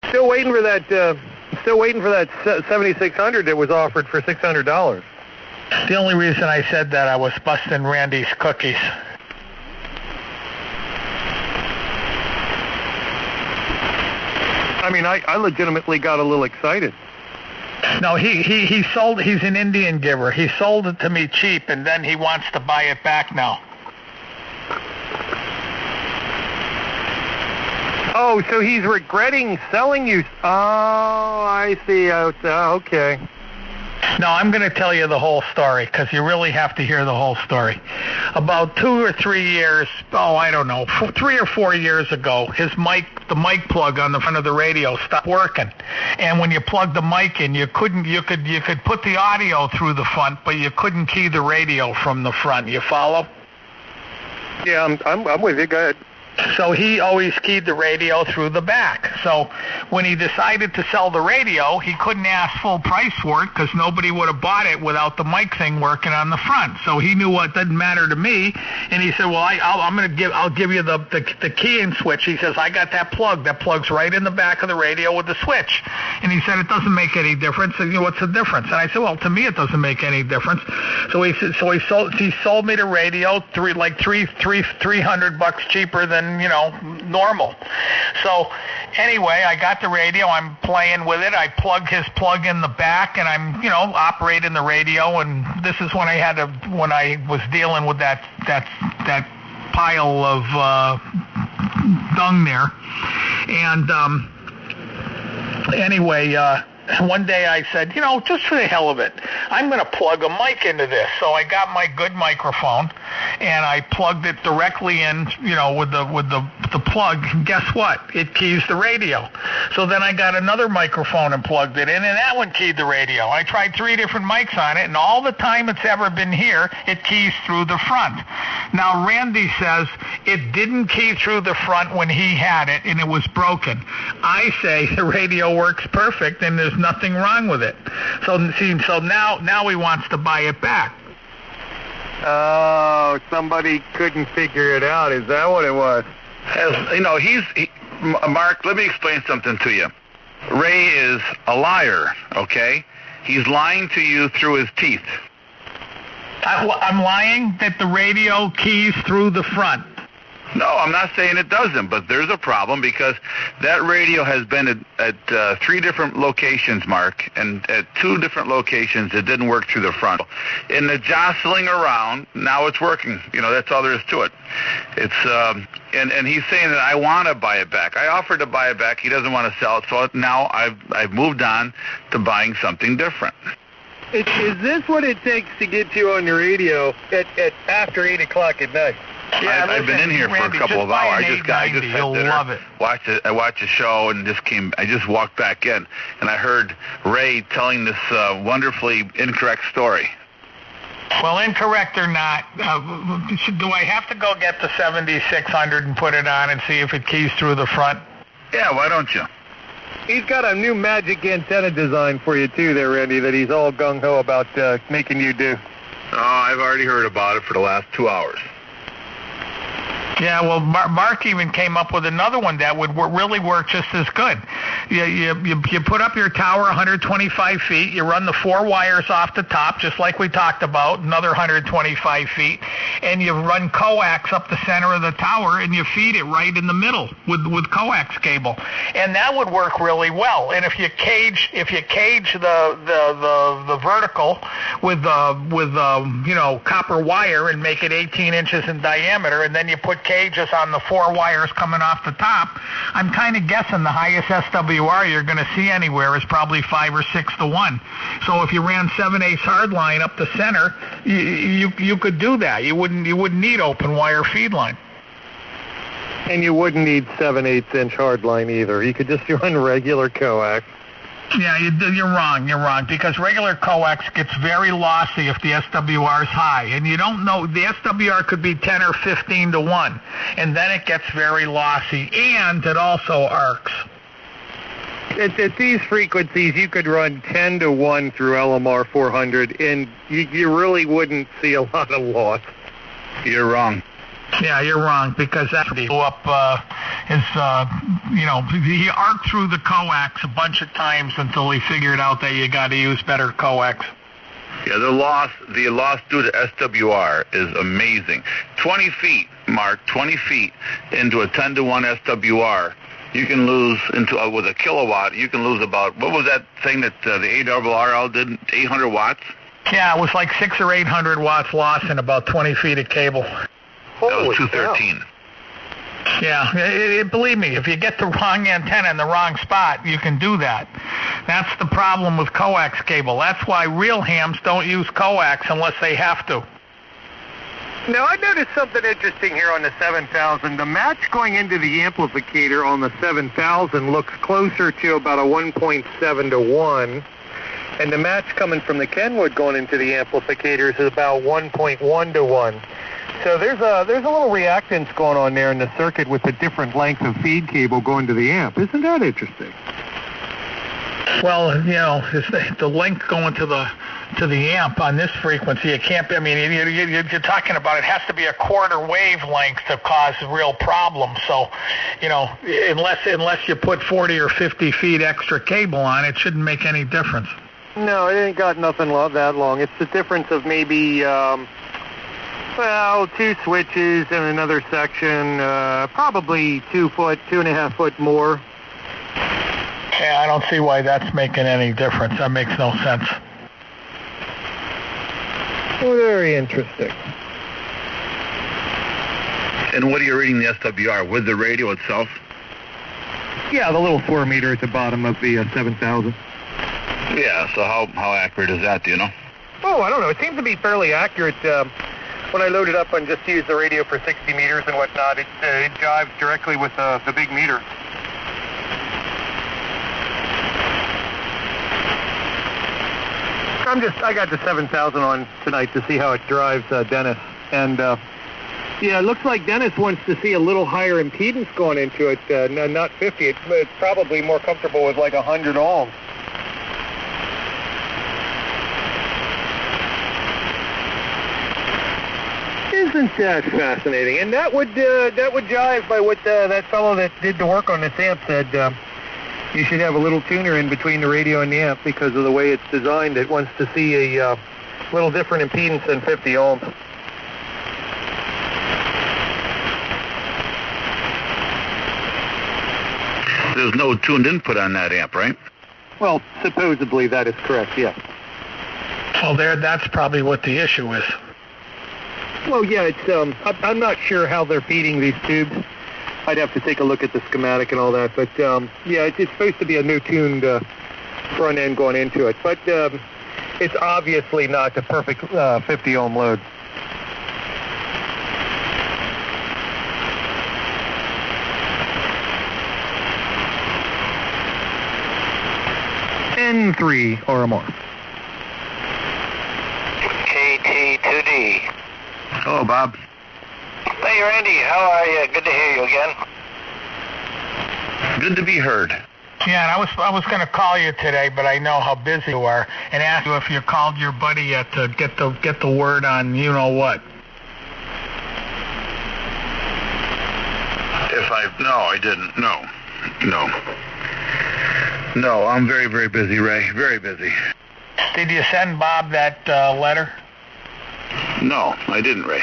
Still waiting for that. Still waiting for that 7600 that was offered for $600. The only reason I said that, I was busting Randy's cookies. I mean, I legitimately got a little excited. No, he sold. He's an Indian giver. He sold it to me cheap, and then he wants to buy it back now. Oh, so he's regretting selling you. Oh, I see. Okay. No, I'm going to tell you the whole story, because you really have to hear the whole story. About 2 or 3 years, I don't know, 3 or 4 years ago, the mic plug on the front of the radio stopped working. And when you plugged the mic in, you could put the audio through the front, but you couldn't key the radio from the front. You follow? Yeah, I'm with you. Go ahead. So he always keyed the radio through the back. So when he decided to sell the radio, he couldn't ask full price for it, because nobody would have bought it without the mic thing working on the front. So he knew what didn't matter to me, and he said, "Well, I'll give you the keying switch." He says, "I got that plug. That plugs right in the back of the radio with the switch." And he said, "It doesn't make any difference." And, what's the difference? And I said, "Well, to me, it doesn't make any difference." So he sold me the radio $300 cheaper than normal. So anyway, I got the radio. I'm playing with it. I plug his plug in the back, and I'm operating the radio. And this is when I was dealing with that pile of dung there. And anyway, one day I said, just for the hell of it, I'm going to plug a mic into this. So I got my good microphone, and I plugged it directly in, with the plug. And guess what? It keys the radio. So then I got another microphone and plugged it in, and that one keyed the radio. I tried 3 different mics on it, and all the time it's ever been here, it keys through the front. Now, Randy says it didn't key through the front when he had it, and it was broken. I say the radio works perfect, and there's nothing wrong with it. So now he wants to buy it back. Oh, somebody couldn't figure it out. Is that what it was? Mark, let me explain something to you. Ray is a liar, okay? He's lying to you through his teeth. I'm lying that the radio keys through the front. No, I'm not saying it doesn't, but there's a problem, because that radio has been at 3 different locations, Mark, and at 2 different locations it didn't work through the front. In the jostling around, now it's working. That's all there is to it. It's and he's saying that I want to buy it back. I offered to buy it back. He doesn't want to sell it, so now I've moved on to buying something different. Is this what it takes to get you on the radio at after 8 o'clock at night? Yeah, I've been in here for a couple of hours. I just had dinner, love it. I watched a show, and I just walked back in, and I heard Ray telling this wonderfully incorrect story. Well, incorrect or not, do I have to go get the 7600 and put it on and see if it keys through the front? Yeah, why don't you? He's got a new magic antenna design for you, too, there, Randy, that he's all gung-ho about making you do. Oh, I've already heard about it for the last 2 hours. Yeah, well, Mark even came up with another one that would really work just as good. You put up your tower 125 feet, you run the 4 wires off the top, just like we talked about, another 125 feet, and you run coax up the center of the tower, and you feed it right in the middle with coax cable, and that would work really well. And if you cage the vertical with copper wire and make it 18 inches in diameter, and then you put cages on the 4 wires coming off the top, I'm kind of guessing the highest SWR you're going to see anywhere is probably 5 or 6 to 1. So if you ran 7/8 hardline up the center, you could do that. You wouldn't need open wire feed line. And you wouldn't need 7/8 inch hardline either. You could just run regular coax. Yeah, you're wrong, because regular coax gets very lossy if the SWR is high, and you don't know, the SWR could be 10 or 15 to 1, and then it gets very lossy, and it also arcs. At these frequencies, you could run 10 to 1 through LMR 400, and you really wouldn't see a lot of loss. You're wrong. Yeah, you're wrong, because that blew up he arced through the coax a bunch of times until he figured out that you got to use better coax. Yeah, the loss due to SWR is amazing. 20 feet, Mark, 20 feet into a 10-to-1 SWR, you can lose with a kilowatt, you can lose about, what was that thing that the ARRL did, 800 watts? Yeah, it was like 600 or 800 watts lost in about 20 feet of cable. That was 213. Yeah, believe me, if you get the wrong antenna in the wrong spot, you can do that. That's the problem with coax cable. That's why real hams don't use coax unless they have to. Now, I noticed something interesting here on the 7000. The match going into the amplificator on the 7000 looks closer to about a 1.7 to 1, and the match coming from the Kenwood going into the amplificators is about 1.1 to 1. So there's a little reactance going on there in the circuit with the different length of feed cable going to the amp. Isn't that interesting? Well, the length going to the amp on this frequency, it can't be. I mean, you're talking about it has to be a quarter wavelength to cause a real problem. So, unless you put 40 or 50 feet extra cable on, it shouldn't make any difference. No, it ain't got nothing that long. It's the difference of maybe 2 switches in another section, probably 2.5 foot more. Yeah, I don't see why that's making any difference. That makes no sense. Very interesting. And what are you reading the SWR, with the radio itself? Yeah, the little 4 meter at the bottom of the 7000. Yeah, so how accurate is that, do you know? Oh, I don't know. It seems to be fairly accurate. When I load it up and just use the radio for 60 meters and whatnot, it jives directly with the big meter. I got the 7000 on tonight to see how it drives Dennis. And, it looks like Dennis wants to see a little higher impedance going into it, not 50. It's probably more comfortable with like 100 ohms. Isn't that fascinating? And that would jive by what that fellow that did the work on this amp said. You should have a little tuner in between the radio and the amp because of the way it's designed. It wants to see a little different impedance than 50 ohms. There's no tuned input on that amp, right? Well, supposedly that is correct, yes. Well, that's probably what the issue is. Well, yeah, it's I'm not sure how they're feeding these tubes. I'd have to take a look at the schematic and all that, but it's supposed to be a new tuned front end going into it, but it's obviously not the perfect 50 ohm load. N3 or more. KT2D. Hello, Bob. Hey, Randy, how are you? Good to hear you again. Good to be heard. Yeah, and I was going to call you today, but I know how busy you are, and ask you if you called your buddy yet to get the word on you know what. No, I didn't. No, I'm very, very busy, Ray. Very busy. Did you send Bob that letter? No, I didn't, Ray.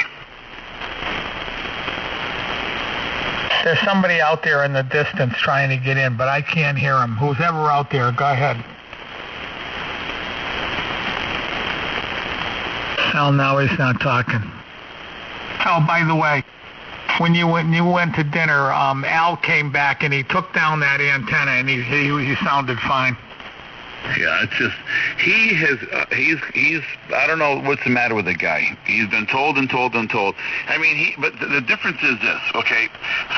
There's somebody out there in the distance trying to get in, but I can't hear him. Who's ever out there, go ahead. Well, now he's not talking. Oh, by the way, when you went to dinner, Al came back and he took down that antenna and he sounded fine. Yeah, it's just he's I don't know what's the matter with the guy. He's been told and told and told. I mean, but the difference is this, okay?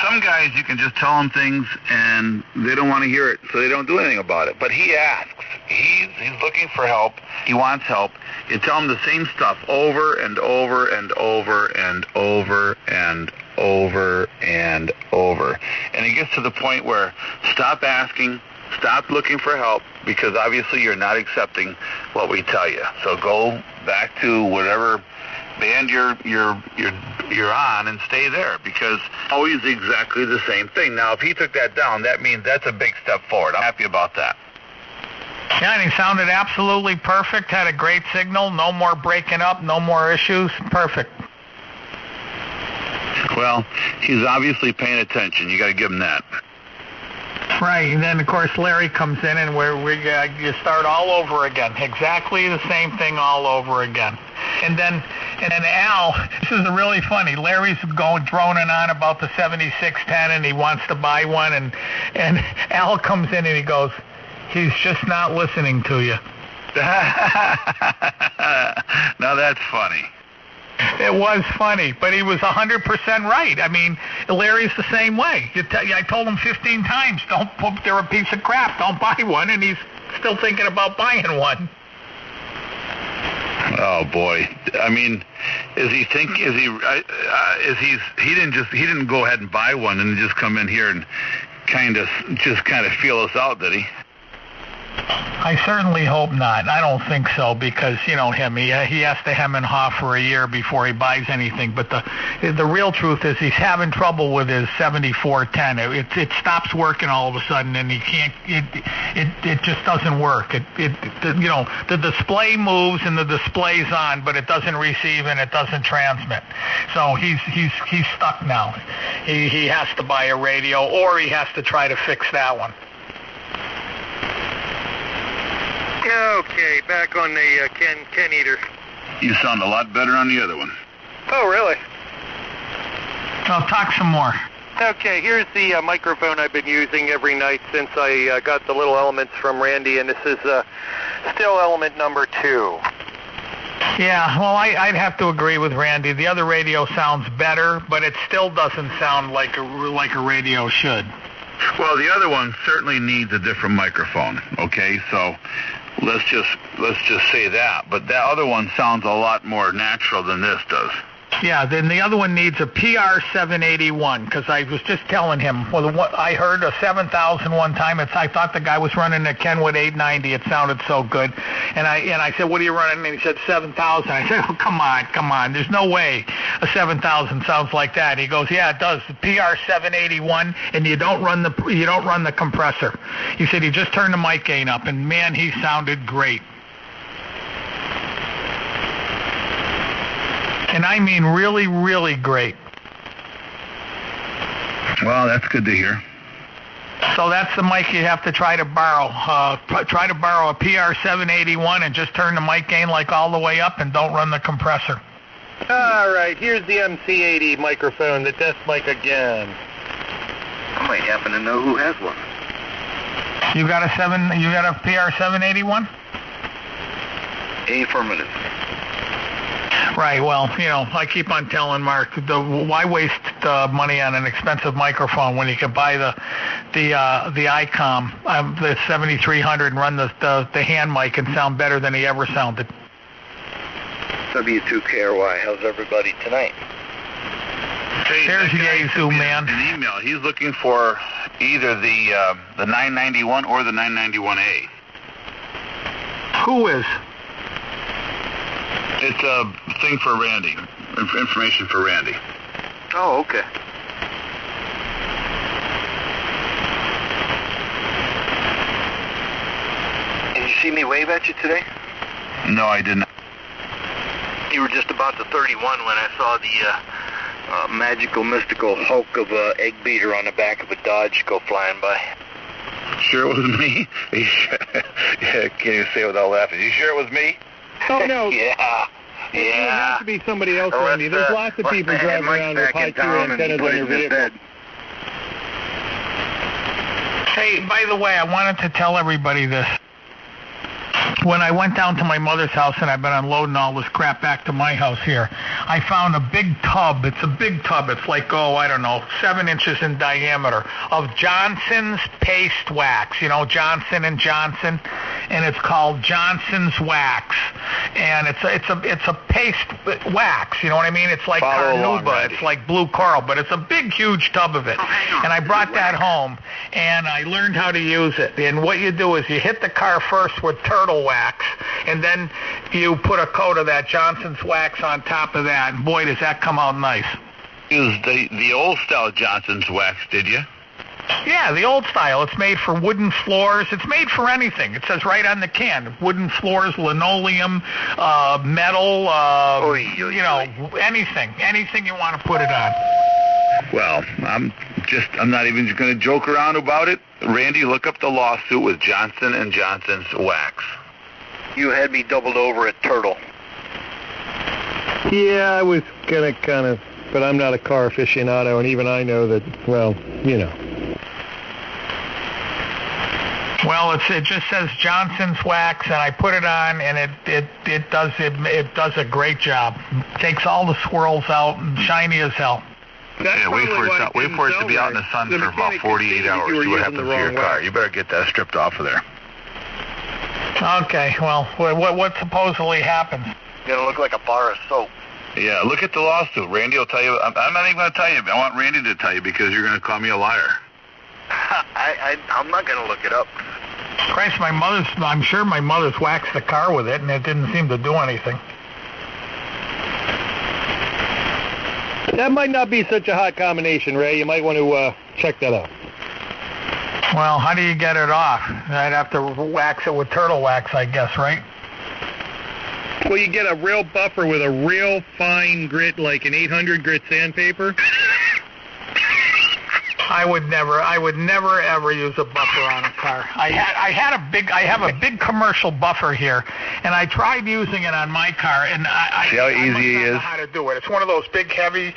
Some guys you can just tell them things and they don't want to hear it, so they don't do anything about it. But he asks. He's looking for help. He wants help. You tell him the same stuff over and over and over and over and over and over. And it gets to the point where stop asking, stop looking for help, because obviously you're not accepting what we tell you. So go back to whatever band you're on and stay there, because always exactly the same thing. Now, if he took that down, that means that's a big step forward. I'm happy about that. Yeah, and he sounded absolutely perfect, had a great signal, no more breaking up, no more issues, perfect. Well, he's obviously paying attention. You got to give him that. Right, and then of course Larry comes in, and you start all over again, exactly the same thing all over again. And then Al, this is really funny. Larry's droning on about the 7610, and he wants to buy one, and Al comes in and he goes, "He's just not listening to you." Now that's funny. It was funny, but he was 100% right. I mean, Larry's the same way. I told him 15 times, they're a piece of crap, don't buy one, and he's still thinking about buying one. Oh boy! I mean, he didn't go ahead and buy one and just come in here and kind of feel us out, did he? I certainly hope not. I don't think so, because you know him. He has to hem and haw for a year before he buys anything. But the real truth is he's having trouble with his 7410. It stops working all of a sudden, and he can't. It just doesn't work. The display moves and the display's on, but it doesn't receive and it doesn't transmit. So he's stuck now. He has to buy a radio, or he has to try to fix that one. Okay, back on the Ken Eater. You sound a lot better on the other one. Oh, really? I'll talk some more. Okay, here's the microphone I've been using every night since I got the little elements from Randy, and this is still element number 2. Yeah, well, I'd have to agree with Randy. The other radio sounds better, but it still doesn't sound like a radio should. Well, the other one certainly needs a different microphone. Okay, so let's just say that. But that other one sounds a lot more natural than this does. Yeah, then the other one needs a PR781, because I was just telling him, I heard a 7000 one time. I thought the guy was running a Kenwood 890. It sounded so good. And I said, "What are you running?" And he said, 7000. I said, "Oh, come on. There's no way a 7000 sounds like that." He goes, "Yeah, it does. The PR781, and you don't run the compressor." He said he just turned the mic gain up, and man, he sounded great. And I mean really, really great. Well, that's good to hear. So that's the mic you have to try to borrow. Try to borrow a PR781 and just turn the mic gain like all the way up and don't run the compressor. All right, here's the MC80 microphone, the test mic again. I might happen to know who has one. You got a PR781? Affirmative. Right, well, I keep on telling Mark, why waste money on an expensive microphone when you can buy the ICOM, the 7300, and run the hand mic and sound better than he ever sounded. W2KRY, how's everybody tonight? Hey, there's Yazoo, man. An email. He's looking for either the 991 or the 991A. Who is? It's a thing for Randy, information for Randy. Oh, okay. Did you see me wave at you today? No, I didn't. You were just about to 31 when I saw the magical, mystical hulk of an egg beater on the back of a Dodge go flying by. Sure it was me? Yeah, can't even say it without laughing. You sure it was me? Oh, no. Yeah. It has to be somebody else, Randy. There's lots of people driving around with high-Q antennas on their vehicle. Hey, by the way, I wanted to tell everybody this. When I went down to my mother's house and I've been unloading all this crap back to my house here, I found a big tub. It's a big tub. It's like, 7 inches in diameter of Johnson's paste wax. Johnson & Johnson. and it's called Johnson's Wax, and it's a paste wax. You know what I mean? It's like carnauba, it's like blue coral, but it's a big, huge tub of it. And I brought that home, and I learned how to use it. And what you do is you hit the car first with turtle wax, and then you put a coat of that Johnson's Wax on top of that, and boy, does that come out nice. Used the old style Johnson's Wax, did you? Yeah, the old style. It's made for wooden floors. It's made for anything. It says right on the can, wooden floors, linoleum, metal, anything you want to put it on. Well, I'm not even going to joke around about it. Randy, look up the lawsuit with Johnson & Johnson's Wax. You had me doubled over at Turtle. Yeah, I was going to kind of, but I'm not a car aficionado, and even I know that, well, you know. Well, it just says Johnson's Wax, and I put it on, and it does a great job. Takes all the swirls out, and shiny as hell. Yeah, wait for it to be out in the sun for about 48 hours. See what happens to your car. You better get that stripped off of there. Okay, well, what supposedly happens? You're going to look like a bar of soap. Yeah, look at the lawsuit. Randy will tell you. I'm not even going to tell you. I want Randy to tell you because you're going to call me a liar. I'm not going to look it up. Christ, I'm sure my mother's waxed the car with it, and it didn't seem to do anything. That might not be such a hot combination, Ray. You might want to check that out. Well, how do you get it off? I'd have to wax it with turtle wax, I guess, right? Well, you get a real buffer with a real fine grit, like an 800 grit sandpaper. I would never ever use a buffer on a car. I have a big commercial buffer here, and I tried using it on my car, and I see how easy it is. Know how to do it. It's one of those big, heavy,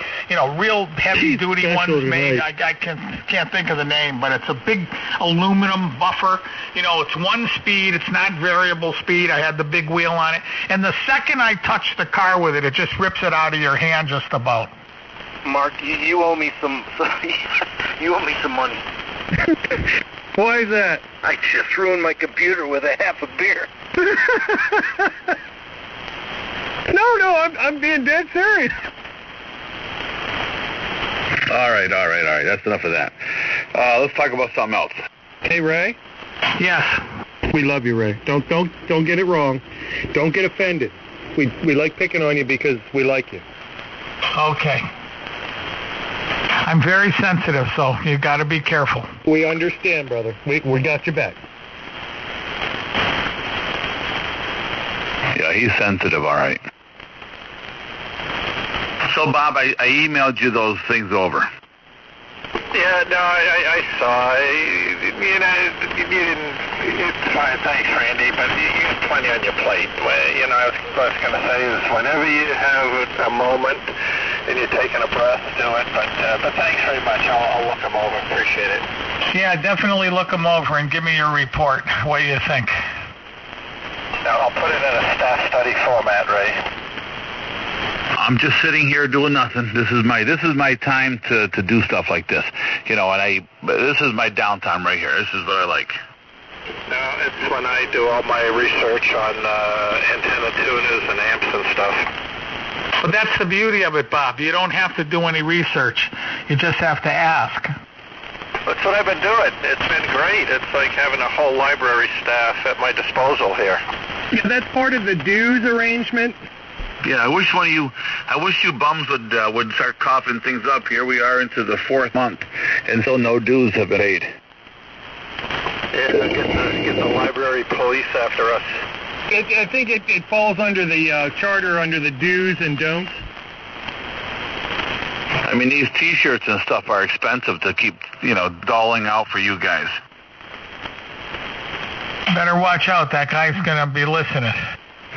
real heavy duty ones made. Right. I can't think of the name, but it's a big aluminum buffer. It's one speed. It's not variable speed. I had the big wheel on it, and the second I touch the car with it, it just rips it out of your hand just about. Mark, you owe me some. You owe me some money. Why is that? I just ruined my computer with a half a beer. No, I'm being dead serious. All right. That's enough of that. Let's talk about something else. Hey, Ray. Yes. We love you, Ray. Don't get it wrong. Don't get offended. We like picking on you because we like you. Okay. I'm very sensitive, so you've got to be careful. We understand, brother. We got your back. Yeah, he's sensitive, all right. So, Bob, I emailed you those things over. Yeah, no, I saw. You didn't. It's fine, thanks, Randy, but you got plenty on your plate. I was going to say is whenever you have a moment and you're taking a breath, do it. But thanks very much. I'll look them over. Appreciate it. Yeah, definitely look them over and give me your report. What do you think? I'll put it in a staff study format, Ray. I'm just sitting here doing nothing. This is my time to do stuff like this, and this is my downtime right here. This is what I like. No, it's when I do all my research on antenna tuners and amps and stuff. But that's the beauty of it, Bob. You don't have to do any research. You just have to ask. That's what I've been doing. It's been great. It's like having a whole library staff at my disposal here. Yeah, that's part of the dues arrangement. Yeah, I wish you bums would start coughing things up. Here we are into the 4th month, and so no dues have been paid. Yeah, get the library police after us. I think it falls under the charter, under the do's and don'ts. I mean, these T-shirts and stuff are expensive to keep, doling out for you guys. Better watch out. That guy's going to be listening.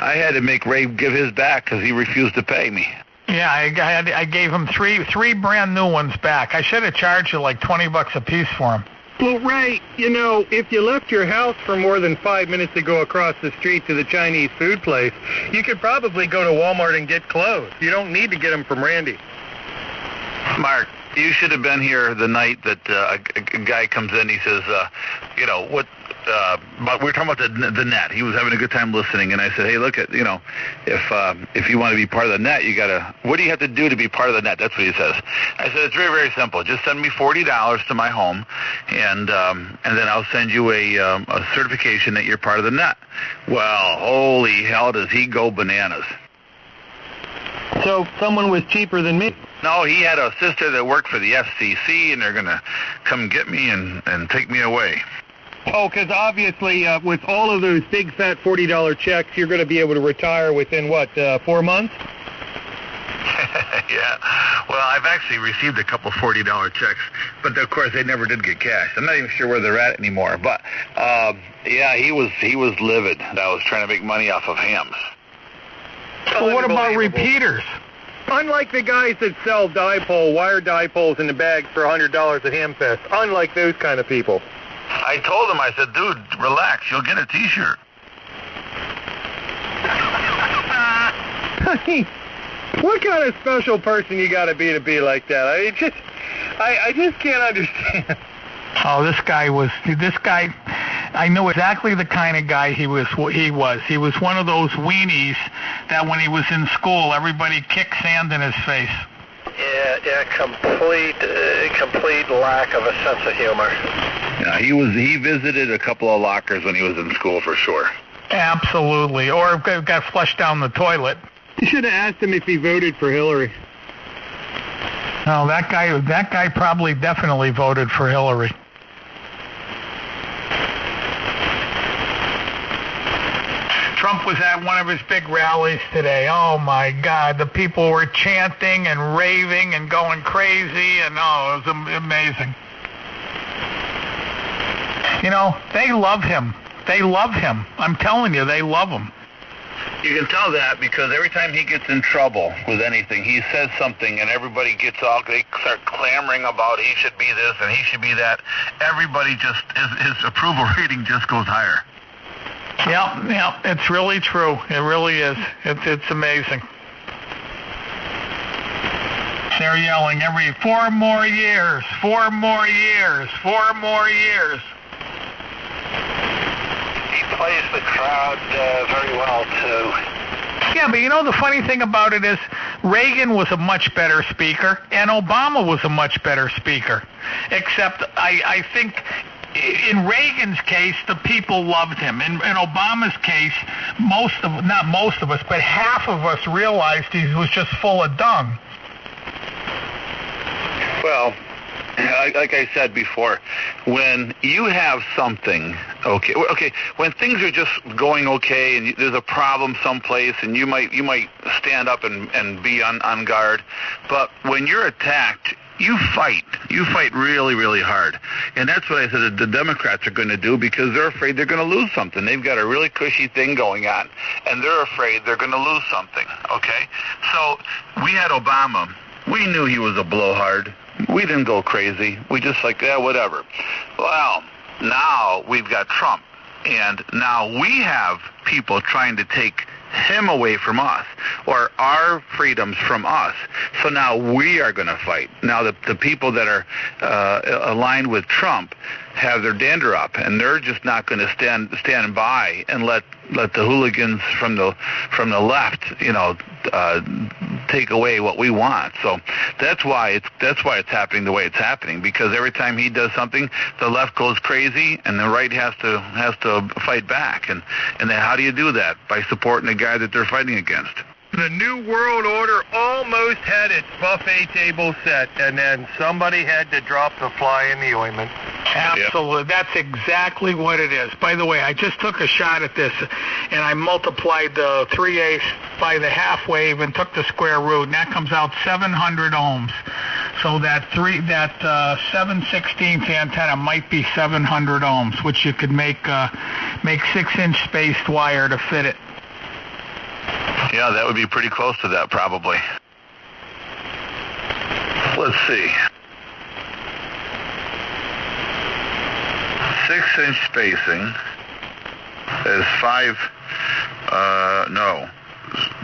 I had to make Ray give his back because he refused to pay me. Yeah, I gave him three brand new ones back. I should have charged you like $20 a piece for them. Well, Ray, if you left your house for more than 5 minutes to go across the street to the Chinese food place, you could probably go to Walmart and get clothes. You don't need to get them from Randy. Mark, you should have been here the night that a guy comes in. He says, we were talking about the net. He was having a good time listening, and I said, hey, look at, if you want to be part of the net, what do you have to do to be part of the net? That's what he says. I said, it's very, very simple. Just send me $40 to my home, and then I'll send you a certification that you're part of the net. Well, holy hell, does he go bananas. So someone was cheaper than me. No, he had a sister that worked for the FCC, and they're going to come get me and take me away. Oh, because obviously with all of those big fat $40 checks, you're going to be able to retire within, 4 months? Yeah. Well, I've actually received a couple $40 checks, but of course they never did get cashed. I'm not even sure where they're at anymore. But yeah, he was livid that I was trying to make money off of hams. Well, what about repeaters? Unlike the guys that sell wire dipoles in the bag for $100 at Hamfest, unlike those kind of people. I told him, I said, dude, relax, you'll get a T-shirt. What kind of special person you got to be like that? I just can't understand. Oh, this guy, I know exactly the kind of guy he was. He was one of those weenies that when he was in school, everybody kicked sand in his face. Yeah, complete lack of a sense of humor. Yeah, he visited a couple of lockers when he was in school for sure. Absolutely, or got flushed down the toilet. You should have asked him if he voted for Hillary. No, that guy probably definitely voted for Hillary. Trump was at one of his big rallies today. Oh, my God. The people were chanting and raving and going crazy, and it was amazing. They love him. They love him. I'm telling you, they love him. You can tell that because every time he gets in trouble with anything, he says something and everybody they start clamoring about he should be this and he should be that. Everybody his approval rating just goes higher. Yeah, it's really true. It really is. It's amazing. They're yelling every 4 more years, 4 more years, 4 more years. He plays the crowd very well, too. Yeah, but the funny thing about it is Reagan was a much better speaker, and Obama was a much better speaker. Except I think in Reagan's case, the people loved him. In Obama's case, not most of us, but half of us realized he was just full of dung. Well, like I said before, when you have something, okay, when things are just going okay and there's a problem someplace and you might stand up and be on guard, but when you're attacked, you fight really, really hard. And that's what I said the Democrats are going to do because they're afraid they're going to lose something. They've got a really cushy thing going on, and they're afraid they're going to lose something, okay? So we had Obama. We knew he was a blowhard. We didn't go crazy. We just whatever. Well, now we've got Trump, and now we have people trying to take him away from us or our freedoms from us. So now we are going to fight. Now the people that are aligned with Trump have their dander up, and they're just not going to stand by and let the hooligans from the left, take away what we want. So that's why it's happening the way it's happening, because every time he does something, the left goes crazy and the right has to fight back. And then how do you do that? By supporting the guy that they're fighting against. The New World Order almost had its buffet table set, and then somebody had to drop the fly in the ointment. Absolutely. Yep. That's exactly what it is. By the way, I just took a shot at this, and I multiplied the 3/8 by the half wave and took the square root, and that comes out 700 ohms. So that 7/16 antenna might be 700 ohms, which you could make 6-inch spaced wire to fit it. Yeah, that would be pretty close to that, probably. Let's see. 6-inch spacing is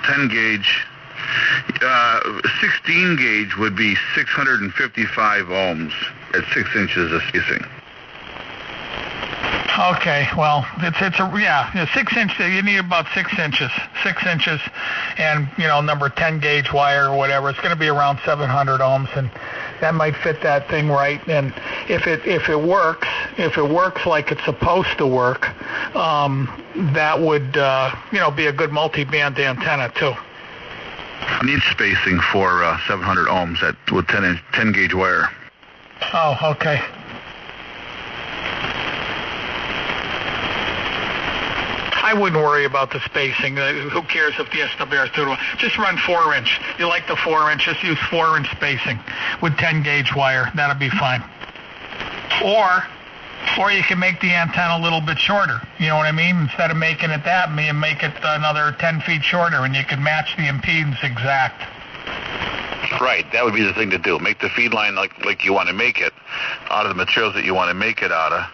10 gauge. 16 gauge would be 655 ohms at 6 inches of spacing. Okay, well, it's 6 inch. You need about 6 inches, and number 10 gauge wire or whatever. It's going to be around 700 ohms, and that might fit that thing right. And if it works like it's supposed to work, that would be a good multi-band antenna too. Needs spacing for 700 ohms with 10 gauge wire. Oh, okay. I wouldn't worry about the spacing. Who cares if the SWR is 2 to 1? Just run 4 inch. You like the 4 inch, just use 4 inch spacing with 10 gauge wire. That'll be fine. Or you can make the antenna a little bit shorter. You know what I mean? Instead of making it that, you make it another 10 feet shorter, and you can match the impedance exact. Right, that would be the thing to do. Make the feed line like you want to make it, out of the materials that you want to make it out of,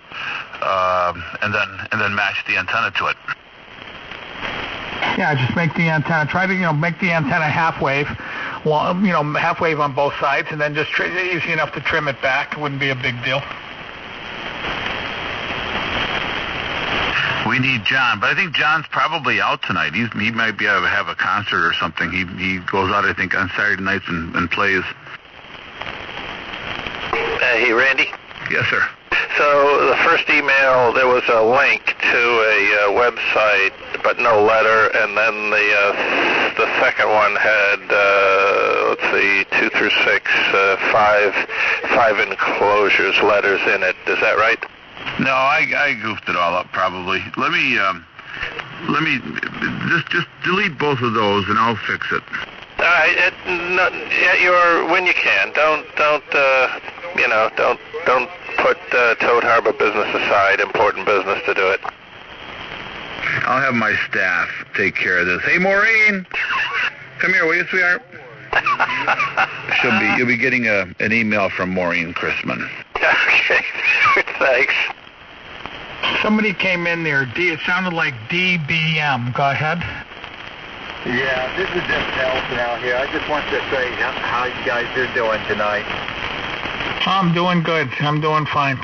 and then match the antenna to it. Yeah, just make the antenna. Try to make the antenna half wave, half wave on both sides, and then just easy enough to trim it back. It wouldn't be a big deal. We need John, but I think John's probably out tonight. He might be able to have a concert or something. He goes out, I think, on Saturday nights and plays. Hey, Randy? Yes, sir. So the first email, there was a link to a website, but no letter, and then the second one had, 2 through 6, five enclosures, letters in it. Is that right? No, I goofed it all up probably. Let me just delete both of those and I'll fix it. All right, when you can. Don't put Toad Harbor business aside. Important business to do it. I'll have my staff take care of this. Hey, Maureen, come here, will you, sweetheart? You'll be getting an email from Maureen Chrisman. Okay, thanks. Somebody came in there. It sounded like DBM. Go ahead. Yeah, this is just Nelson out here. I just want to say how you guys are doing tonight. I'm doing good. I'm doing fine.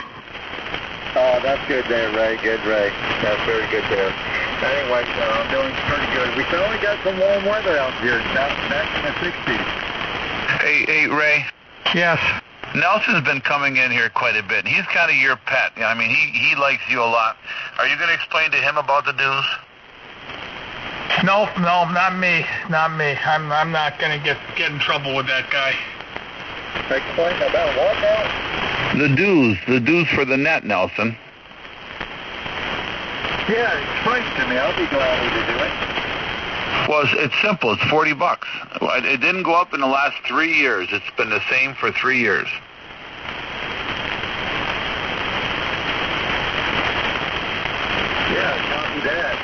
Oh, that's good there, Ray. Good, Ray. That's very good there. Anyway, I'm doing pretty good. We finally got some warm weather out here. Back in the 60s. Hey, Ray. Yes. Nelson's been coming in here quite a bit. He's kind of your pet. I mean, he likes you a lot. Are you going to explain to him about the dues? No, not me. I'm not going to get in trouble with that guy. Explain about what now? The dues for the net, Nelson. Yeah, explain to me. I'll be glad to do it. Well, it's simple. It's $40. It didn't go up in the last 3 years. It's been the same for 3 years. Yeah, copy that.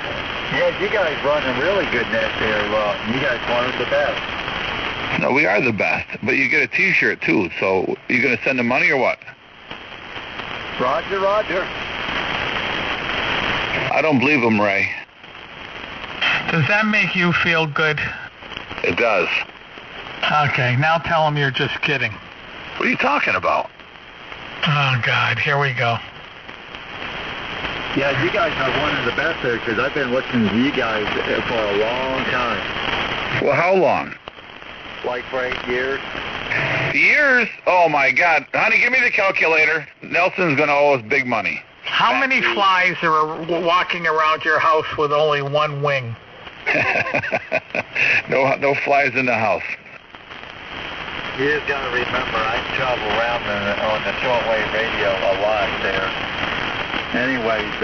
Yeah, you guys run a really good net there. You guys one of the best. No, we are the best. But you get a T-shirt, too. So you going to send the money or what? Roger. I don't believe him, Ray. Does that make you feel good? It does. Okay, now tell him you're just kidding. What are you talking about? Oh, God, here we go. Yeah, you guys are one of the best there because I've been listening to you guys for a long time. Well, how long? Like for 8 years. Years? Oh, my God. Honey, give me the calculator. Nelson's going to owe us big money. How many flies are walking around your house with only one wing? No flies in the house. You just got to remember, I travel around on the shortwave radio a lot there. Anyways,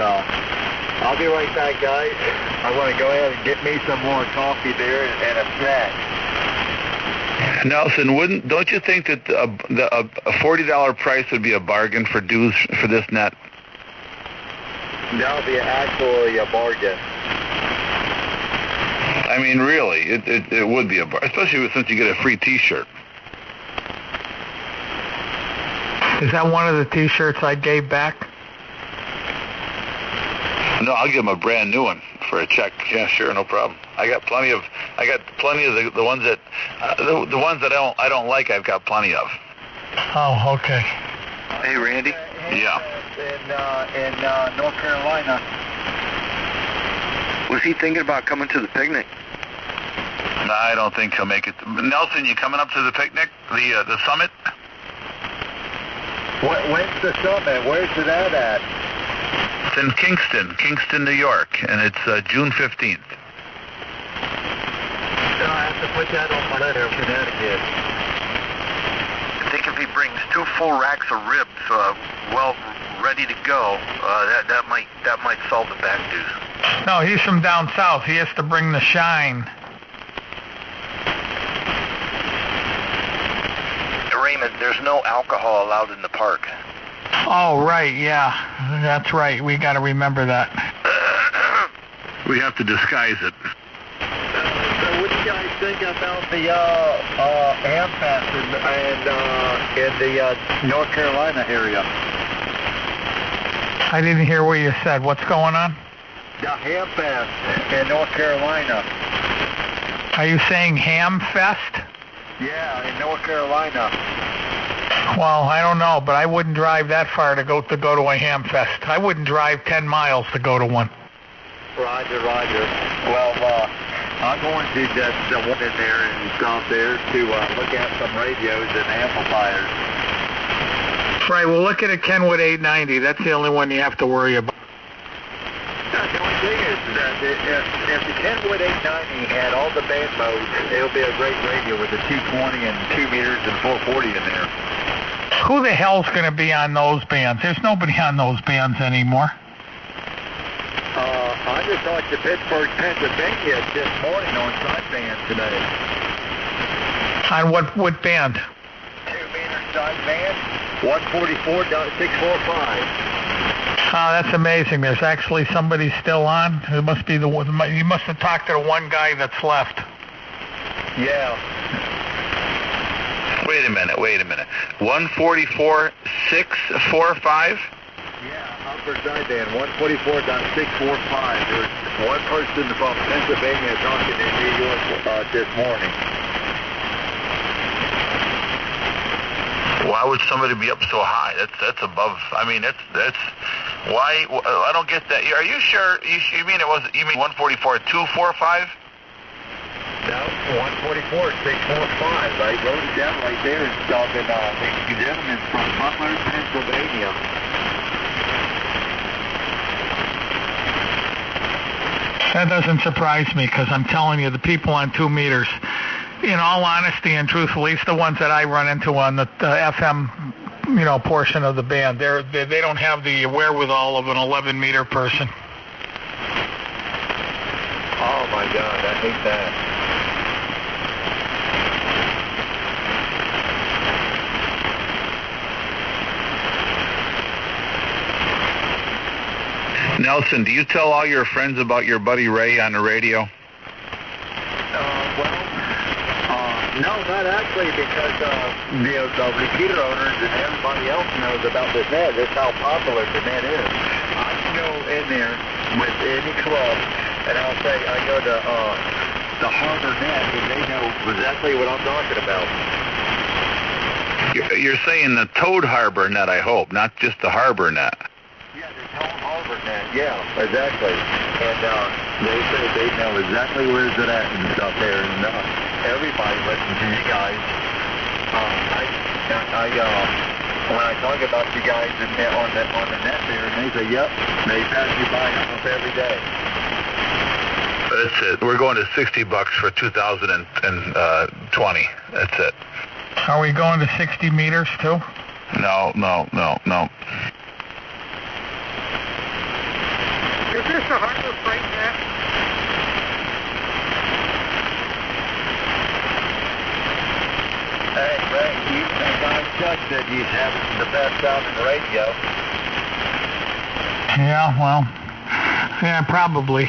I'll be right back, guys. I want to go ahead and get me some more coffee there and a snack. Nelson, don't you think that a $40 price would be a bargain for dues for this net? That would be actually a bargain. I mean, really, it would be a bargain, especially since you get a free T-shirt. Is that one of the T-shirts I gave back? No, I'll give him a brand new one for a check. Yeah, sure, no problem. I got plenty of the ones that the ones that I don't like. I've got plenty of. Oh, okay. Hey, Randy. Yeah. in North Carolina. Was he thinking about coming to the picnic? No, I don't think he'll make it. Nelson, you coming up to the picnic, the summit? When's the summit? Where's it at? It's in Kingston, New York, and it's June 15th. I have to put that on my letter, Connecticut. I think if he brings 2 full racks of ribs, well, ready to go, that might solve the back dues. No, he's from down south. He has to bring the shine. Raymond, there's no alcohol allowed in the park. Oh, right, yeah. That's right. We got to remember that. We have to disguise it. So what do you guys think about the AmFest in the North Carolina area? I didn't hear what you said. What's going on? The AmFest in North Carolina. Are you saying Ham Fest? Yeah, in North Carolina. Well, I don't know, but I wouldn't drive that far to go to a Ham Fest. I wouldn't drive 10 miles to go to one. Roger. Well, I'm going to just one in there and stop there to look at some radios and amplifiers. Right, well, look at a Kenwood 890. That's the only one you have to worry about. The only thing is that if the Kenwood 890 had all the band modes, it would be a great radio with the 220 and 2 meters and 440 in there. Who the hell's going to be on those bands? There's nobody on those bands anymore. I just talked to Pittsburgh, Pennsylvania this morning on sideband today. On what band? 2 meter sideband, 144.645. Oh, that's amazing. There's actually somebody still on. It must be you must have talked to the one guy that's left. Yeah. Wait a minute. 144.645? Yeah, upper sideband, 144.645. There was one person from Pennsylvania talking in New York this morning. Why would somebody be up so high? That's above. I mean, that's why. I don't get that. Are you sure? You mean 144.245? No, 144.645. I wrote it down right there and talking the gentleman from Butler, Pennsylvania. That doesn't surprise me because I'm telling you, the people on 2 meters, in all honesty and truthfully, it's the ones that I run into on the FM, portion of the band. They don't have the wherewithal of an 11-meter person. Oh my God, I hate that. Nelson, do you tell all your friends about your buddy Ray on the radio? No, not actually, because the repeater owners and everybody else knows about this net. That's how popular the net is. I can go in there with any club, and I'll say I go to the Harbor Net, and they know exactly what I'm talking about. You're saying the Toad Harbor Net, I hope, not just the Harbor Net. Yeah, the Toad Harbor Net. Yeah, exactly. And they say they know exactly where it's at and stuff there, and everybody listens to you guys. When I talk about you guys on the net there, and they say, yep, they pass you by almost every day. That's it. We're going to $60 for 2020. That's it. Are we going to 60 meters too? No. Is this a Harbor Freight net? Hey, Ray, you think Chuck said he's having the best sounding radio? Yeah, well, probably.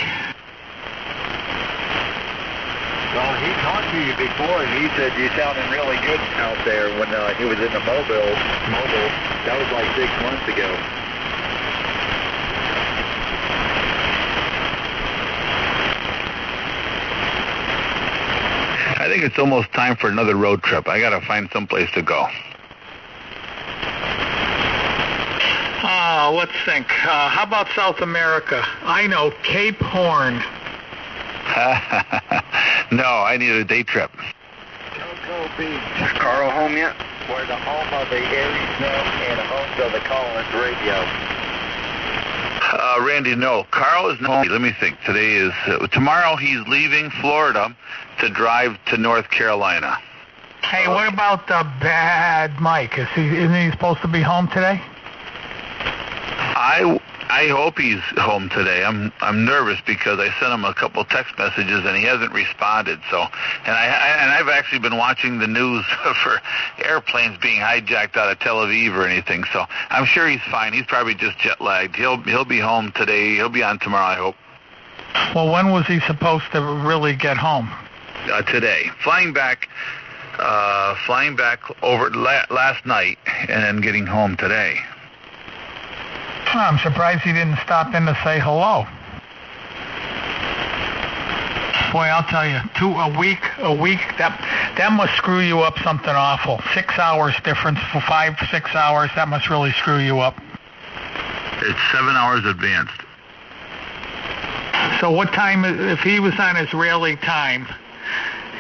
Well, he talked to you before, and he said you sounded really good out there when he was in the mobile. That was like 6 months ago. I think it's almost time for another road trip. I got to find someplace to go. Oh, Let's think. How about South America? I know, Cape Horn. No, I need a day trip. Cocoa Beach. Is Carl home yet? We're the home of the Aries Net and home of the Collins Radio. Randy, no. Carl is not. Let me think. Today is tomorrow. He's leaving Florida to drive to North Carolina. Hey, what about Bad Mike? Isn't he supposed to be home today? I hope he's home today. I'm nervous because I sent him a couple text messages and he hasn't responded. So, and I've actually been watching the news for airplanes being hijacked out of Tel Aviv or anything. So I'm sure he's fine. He's probably just jet lagged. He'll be home today. He'll be on tomorrow, I hope. Well, when was he supposed to really get home? Today, flying back over last night and then getting home today. I'm surprised he didn't stop in to say hello. Boy, I'll tell you, a week, that must screw you up something awful. 6 hours difference for 5-6 hours, that must really screw you up. It's 7 hours advanced. So what time, if he was on Israeli time,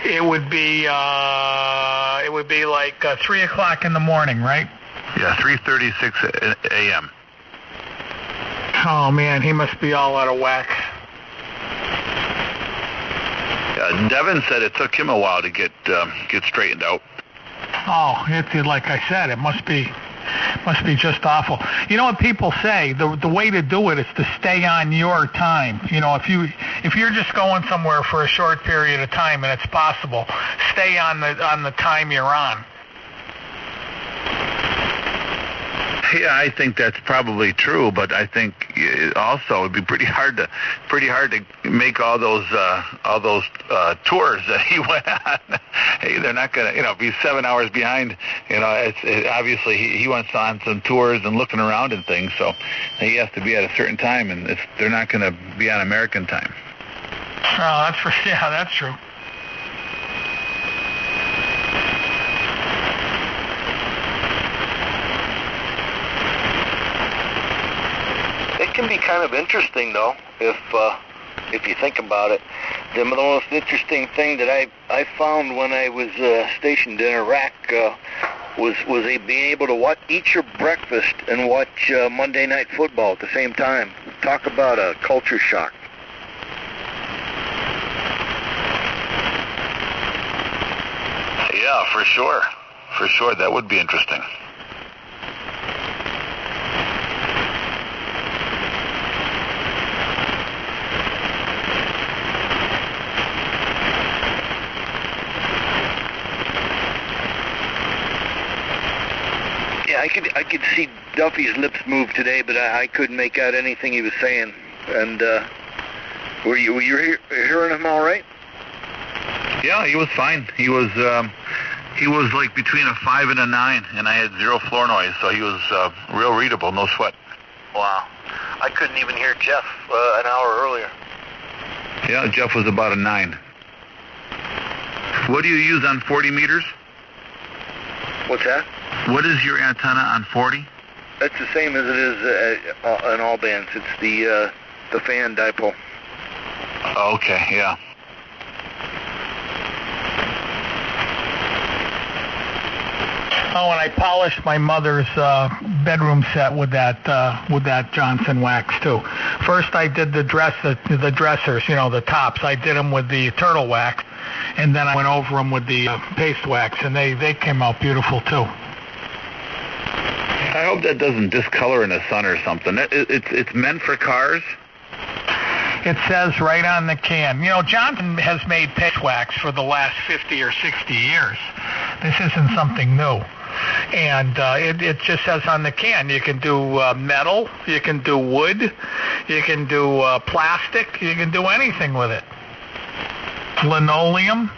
it would be like 3 o'clock in the morning, right? Yeah, 3:36 a.m. Oh man, he must be all out of whack. Devin said it took him a while to get straightened out. Oh, like I said, it must be just awful. You know what people say? The way to do it is to stay on your time. You know, if you're just going somewhere for a short period of time and it's possible, stay on the time you're on. Yeah, I think that's probably true, but I think also it'd be pretty hard to make all those tours that he went on. Hey, they're not gonna, be 7 hours behind. Obviously he went on some tours and looking around and things, so he has to be at a certain time, and they're not going to be on American time. Oh, that's true. It can be kind of interesting, though, if you think about it. The most interesting thing that I found when I was stationed in Iraq was being able to eat your breakfast and watch Monday Night Football at the same time. Talk about a culture shock. Yeah, for sure. For sure, that would be interesting. I could see Duffy's lips move today, but I couldn't make out anything he was saying. And were you hearing him all right? Yeah, he was fine. He was like between a 5 and a 9, and I had zero floor noise, so he was real readable, no sweat. Wow. I couldn't even hear Jeff an hour earlier. Yeah, Jeff was about a 9. What do you use on 40 meters? What's that? What is your antenna on 40? That's the same as it is on all bands. It's the fan dipole. Okay, yeah. Oh, and I polished my mother's bedroom set with that Johnson wax too. First, I did the dressers, the tops. I did them with the turtle wax, and then I went over them with the paste wax, and they came out beautiful too. I hope that doesn't discolor in the sun or something. It's meant for cars. It says right on the can. Johnson has made paste wax for the last 50 or 60 years. This isn't something new. And it just says on the can, you can do metal, you can do wood, you can do plastic, you can do anything with it. Linoleum.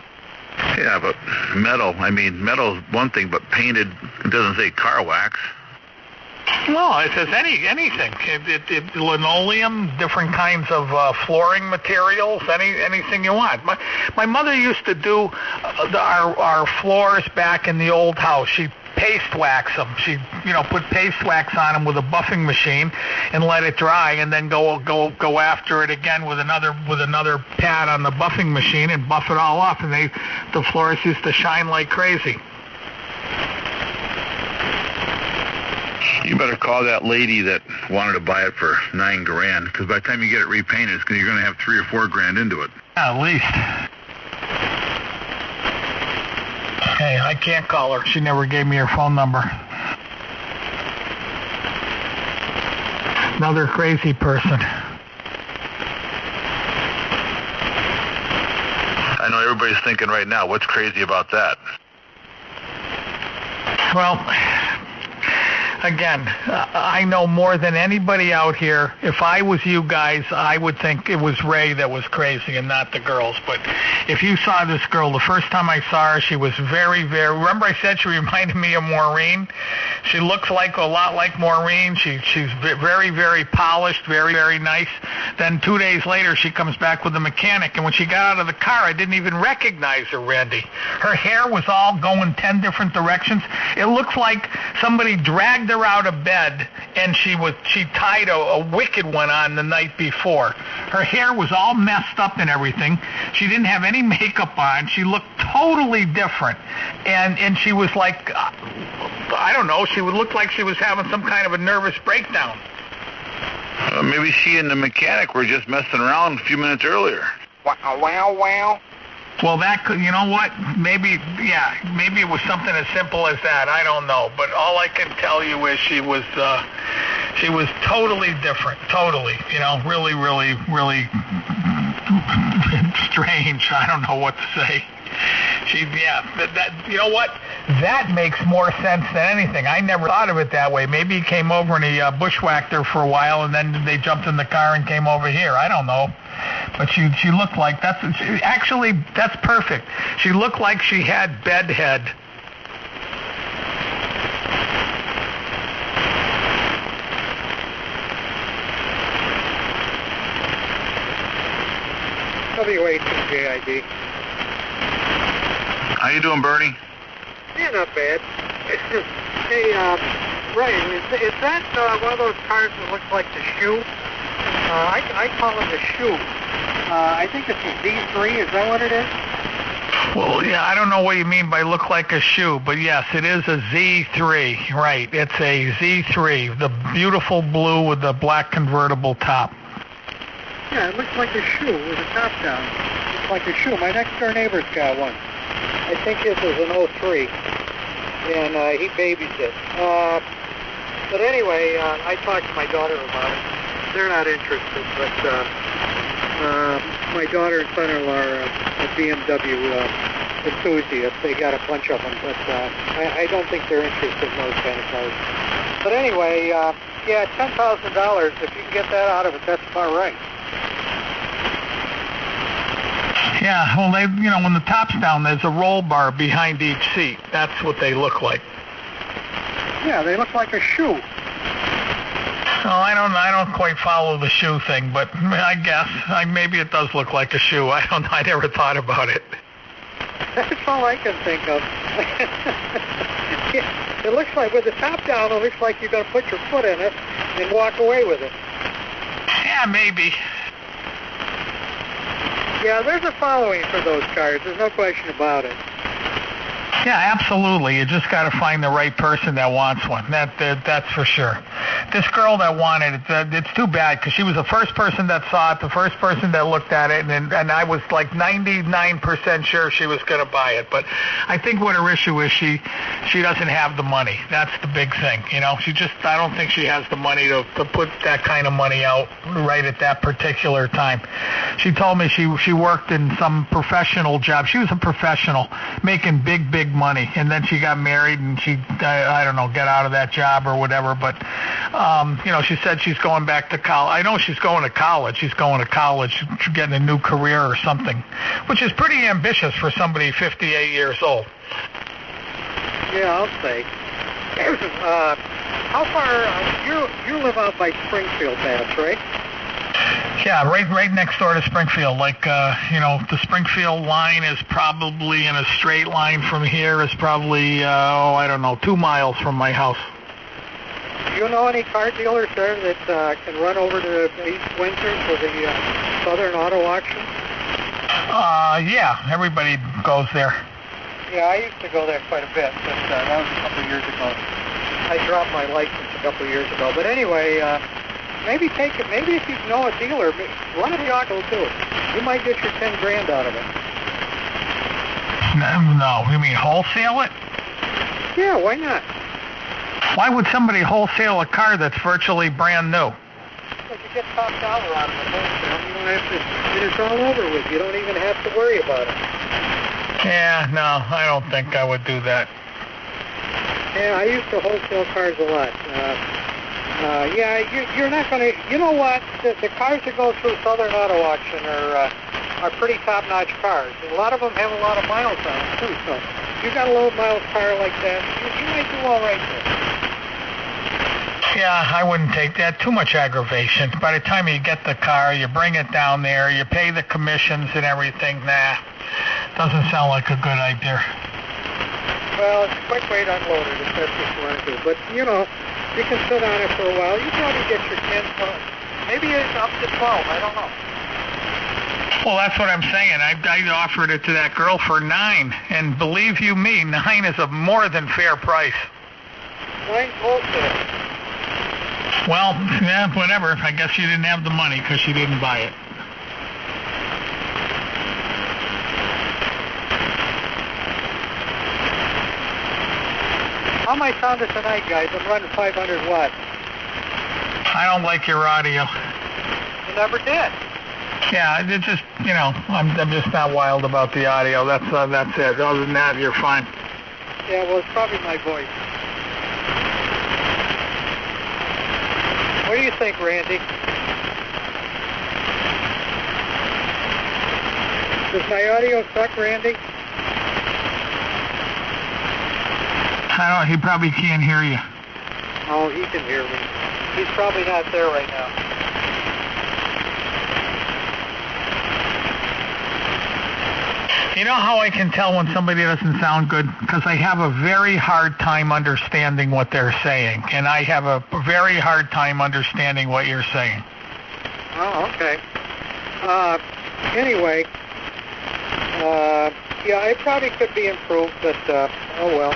Yeah, but metal's one thing, but painted, it doesn't say car wax. No, it says anything. Linoleum, different kinds of flooring materials, anything you want. My mother used to do our floors back in the old house. She paste wax them. She, put paste wax on them with a buffing machine and let it dry, and then go after it again with another pad on the buffing machine and buff it all off. And the floors used to shine like crazy. You better call that lady that wanted to buy it for $9,000, because by the time you get it repainted, you're going to have $3,000 or $4,000 into it. At least. Hey, I can't call her. She never gave me her phone number. Another crazy person. I know everybody's thinking right now, what's crazy about that? Well, again, I know more than anybody out here. If I was you guys, I would think it was Ray that was crazy and not the girls. But if you saw this girl, the first time I saw her, she was very, very... Remember I said she reminded me of Maureen? She looks a lot like Maureen. She's very, very polished, very, very nice. Then 2 days later, she comes back with the mechanic, and when she got out of the car, I didn't even recognize her, Randy. Her hair was all going 10 different directions. It looked like somebody dragged her out of bed, and she tied a wicked one on the night before. Her hair was all messed up and everything. She didn't have any makeup on. She looked totally different, and she was like, I don't know, she would look like she was having some kind of a nervous breakdown. Maybe she and the mechanic were just messing around a few minutes earlier. Wow. Well, that could, you know what? Maybe it was something as simple as that. I don't know, but all I can tell you is she was totally different. Totally, really, really, really strange. I don't know what to say. You know what? That makes more sense than anything. I never thought of it that way. Maybe he came over and he bushwhacked her for a while, and then they jumped in the car and came over here. I don't know. But she looked like that's perfect. She looked like she had bedhead. WA2JID. How you doing, Bernie? Yeah, not bad. Hey, Ray, is that one of those cars that looks like the shoe? I call it the shoe. I think it's a Z3. Is that what it is? Well, yeah, I don't know what you mean by look like a shoe, but yes, it is a Z3. Right, it's a Z3, the beautiful blue with the black convertible top. Yeah, it looks like a shoe with the top down. It looks like a shoe. My next door neighbor's got one. I think this is an 03, and he babies it. But anyway, I talked to my daughter about it. They're not interested, but my daughter and son-in-law are BMW enthusiasts. They got a bunch of them, but I don't think they're interested in those kind of cars. But anyway, yeah, $10,000. If you can get that out of it, that's about right. Yeah, well, when the top's down, there's a roll bar behind each seat. That's what they look like. Yeah, they look like a shoe. Oh, I don't quite follow the shoe thing, but I guess maybe it does look like a shoe. I never thought about it. That's all I can think of. It looks like with the top down, it looks like you're going to put your foot in it and walk away with it. Yeah, maybe. Yeah, there's a following for those cars. There's no question about it. Yeah, absolutely. You just got to find the right person that wants one. That's for sure. This girl that wanted it, it's too bad because she was the first person that saw it, the first person that looked at it, and I was like 99% sure she was going to buy it. But I think what her issue is she doesn't have the money. That's the big thing. I don't think she has the money to put that kind of money out right at that particular time. She told me she worked in some professional job. She was a professional making big money, and then she got married and she I don't know, got out of that job or whatever, but she said she's going back to college. I know she's going to college. She's going to college, getting a new career or something, which is pretty ambitious for somebody 58 years old. Yeah, I'll say. How far, you live out by Springfield, Mass, right? Yeah, right next door to Springfield. Like, the Springfield line is probably in a straight line from here is probably, 2 miles from my house. Do you know any car dealers there that can run over to East Windsor for the Southern Auto Auction? Yeah, everybody goes there. Yeah, I used to go there quite a bit, but that was a couple of years ago. I dropped my license a couple of years ago. But anyway, maybe if you know a dealer, run a auto too. You might get your 10 grand out of it. No, you mean wholesale it? Yeah, why not? Why would somebody wholesale a car that's virtually brand new? Because you get top dollar out of it wholesale. You don't have to, and it's all over with. You don't even have to worry about it. Yeah, no, I don't think I would do that. Yeah, I used to wholesale cars a lot. You're not going to... You know what? The cars that go through Southern Auto Auction are pretty top-notch cars. A lot of them have a lot of miles on them, too. So if you got a low-miles car like that, you might do all right there. Yeah, I wouldn't take that. Too much aggravation. By the time you get the car, you bring it down there, you pay the commissions and everything. Nah, doesn't sound like a good idea. Well, it's a quick way to unload it if that's what you want to do. But, you can sit on it for a while. You probably get your 10, maybe it's up to 12. I don't know. Well, that's what I'm saying. I offered it to that girl for $9. And believe you me, $9 is a more than fair price. $9 wholesale. Well, yeah, whatever. I guess you didn't have the money because you didn't buy it. How am I sounding tonight, guys? I'm running 500 watts. I don't like your audio. You never did. Yeah, it just, I'm just not wild about the audio. That's it. Other than that, you're fine. Yeah, well, it's probably my voice. What do you think, Randy? Does my audio suck, Randy? He probably can't hear you. Oh, he can hear me. He's probably not there right now. You know how I can tell when somebody doesn't sound good? Because I have a very hard time understanding what they're saying. And I have a very hard time understanding what you're saying. Oh, okay. Anyway, yeah, it probably could be improved, but, oh well.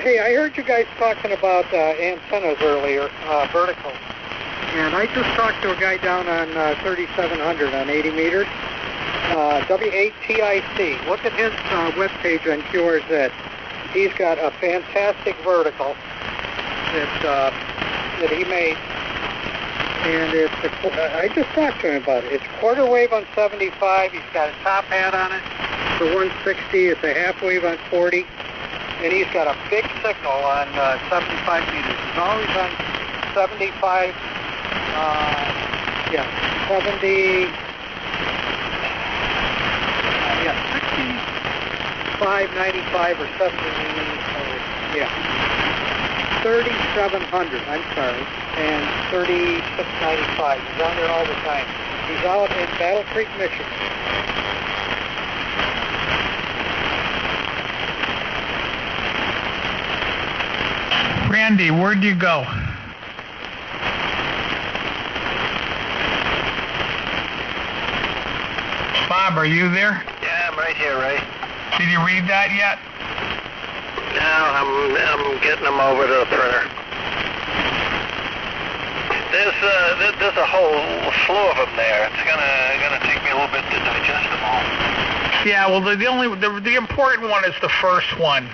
Hey, I heard you guys talking about antennas earlier, vertical. And I just talked to a guy down on 3700 on 80 meters. W8TIC. Look at his webpage on QRZ. He's got a fantastic vertical that he made. And I just talked to him about it. It's quarter wave on 75. He's got a top hat on it for 160. It's a half wave on 40. And he's got a big signal on 75 meters. He's always on 75, 6595 or 70, 3700, I'm sorry, and 3695. He's on there all the time. He's out in Battle Creek, Michigan. Randy, where'd you go? Bob, are you there? Yeah, I'm right here, Ray. Did you read that yet? No, I'm getting them over to the printer. There's a whole slew of them there. It's gonna take me a little bit to digest them all. Yeah, well, the important one is the first one.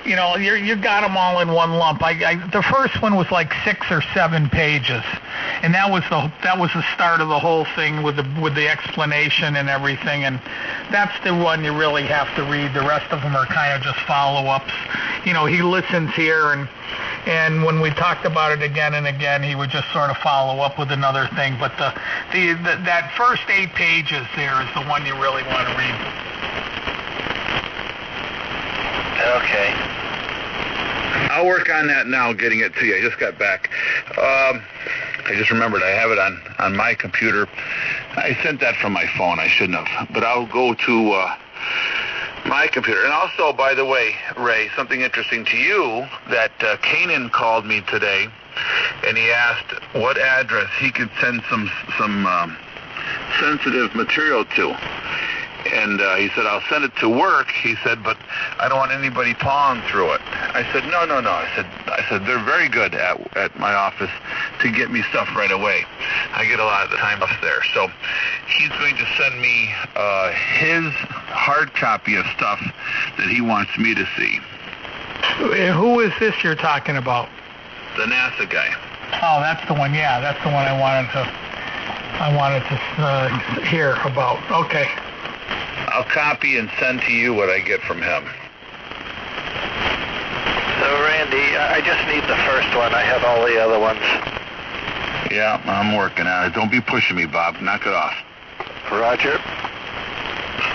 You got them all in one lump. The first one was like 6 or 7 pages, and that was the start of the whole thing with the explanation and everything. And that's the one you really have to read. The rest of them are kind of just follow-ups. He listens here, and when we talked about it again and again, he would just sort of follow up with another thing. But that first 8 pages there is the one you really want to read. Okay. I'll work on that now, getting it to you. I just got back. I just remembered I have it on my computer. I sent that from my phone. I shouldn't have. But I'll go to my computer. And also, by the way, Ray, something interesting to you, that Kanan called me today, and he asked what address he could send some sensitive material to. And he said, I'll send it to work. He said, but I don't want anybody pawing through it. I said, no. I said, they're very good at my office to get me stuff right away. I get a lot of the time up there. So he's going to send me his hard copy of stuff that he wants me to see. Who is this you're talking about? The NASA guy. Oh, that's the one. Yeah, that's the one I wanted to hear about. Okay. I'll copy and send to you what I get from him. So, Randy, I just need the first one. I have all the other ones. Yeah, I'm working on it. Don't be pushing me, Bob. Knock it off. Roger.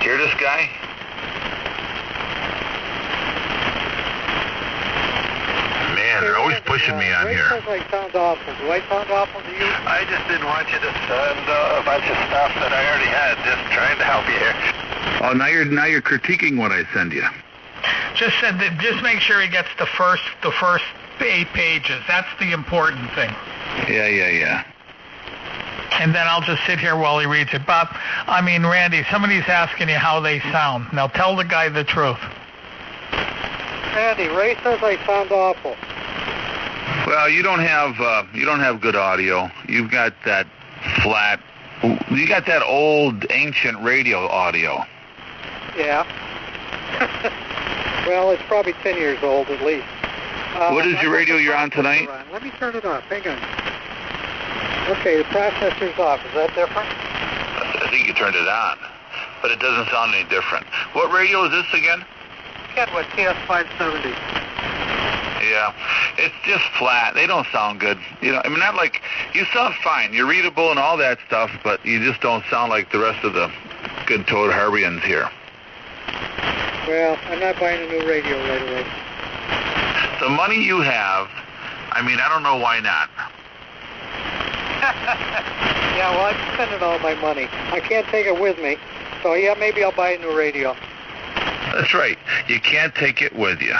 Hear this guy? Man, they're always pushing me on here. Sounds like sounds awful. Do I sound awful to you? I just didn't want you to send a bunch of stuff that I already had. Just trying to help you here. Oh, now you're critiquing what I send you. Just make sure he gets the first 8 pages. That's the important thing. Yeah. And then I'll just sit here while he reads it. Bob, Randy, somebody's asking you how they sound. Now tell the guy the truth. Randy, Ray says I sound awful. Well, you don't have good audio. You've got that flat. You got that old ancient radio audio. Yeah. Well, it's probably 10 years old at least. What is your radio you're on tonight? Let me turn it off. Hang on. Okay, the processor's off. Is that different? I think you turned it on, but it doesn't sound any different. What radio is this again? Kenwood TS570. Yeah, it's just flat. They don't sound good. Not like, you sound fine. You're readable and all that stuff, but you just don't sound like the rest of the good Toad Harbians here. Well, I'm not buying a new radio right away. The money you have, I don't know why not. Yeah, well, I'm spending all my money. I can't take it with me, so yeah, maybe I'll buy a new radio. That's right. You can't take it with you.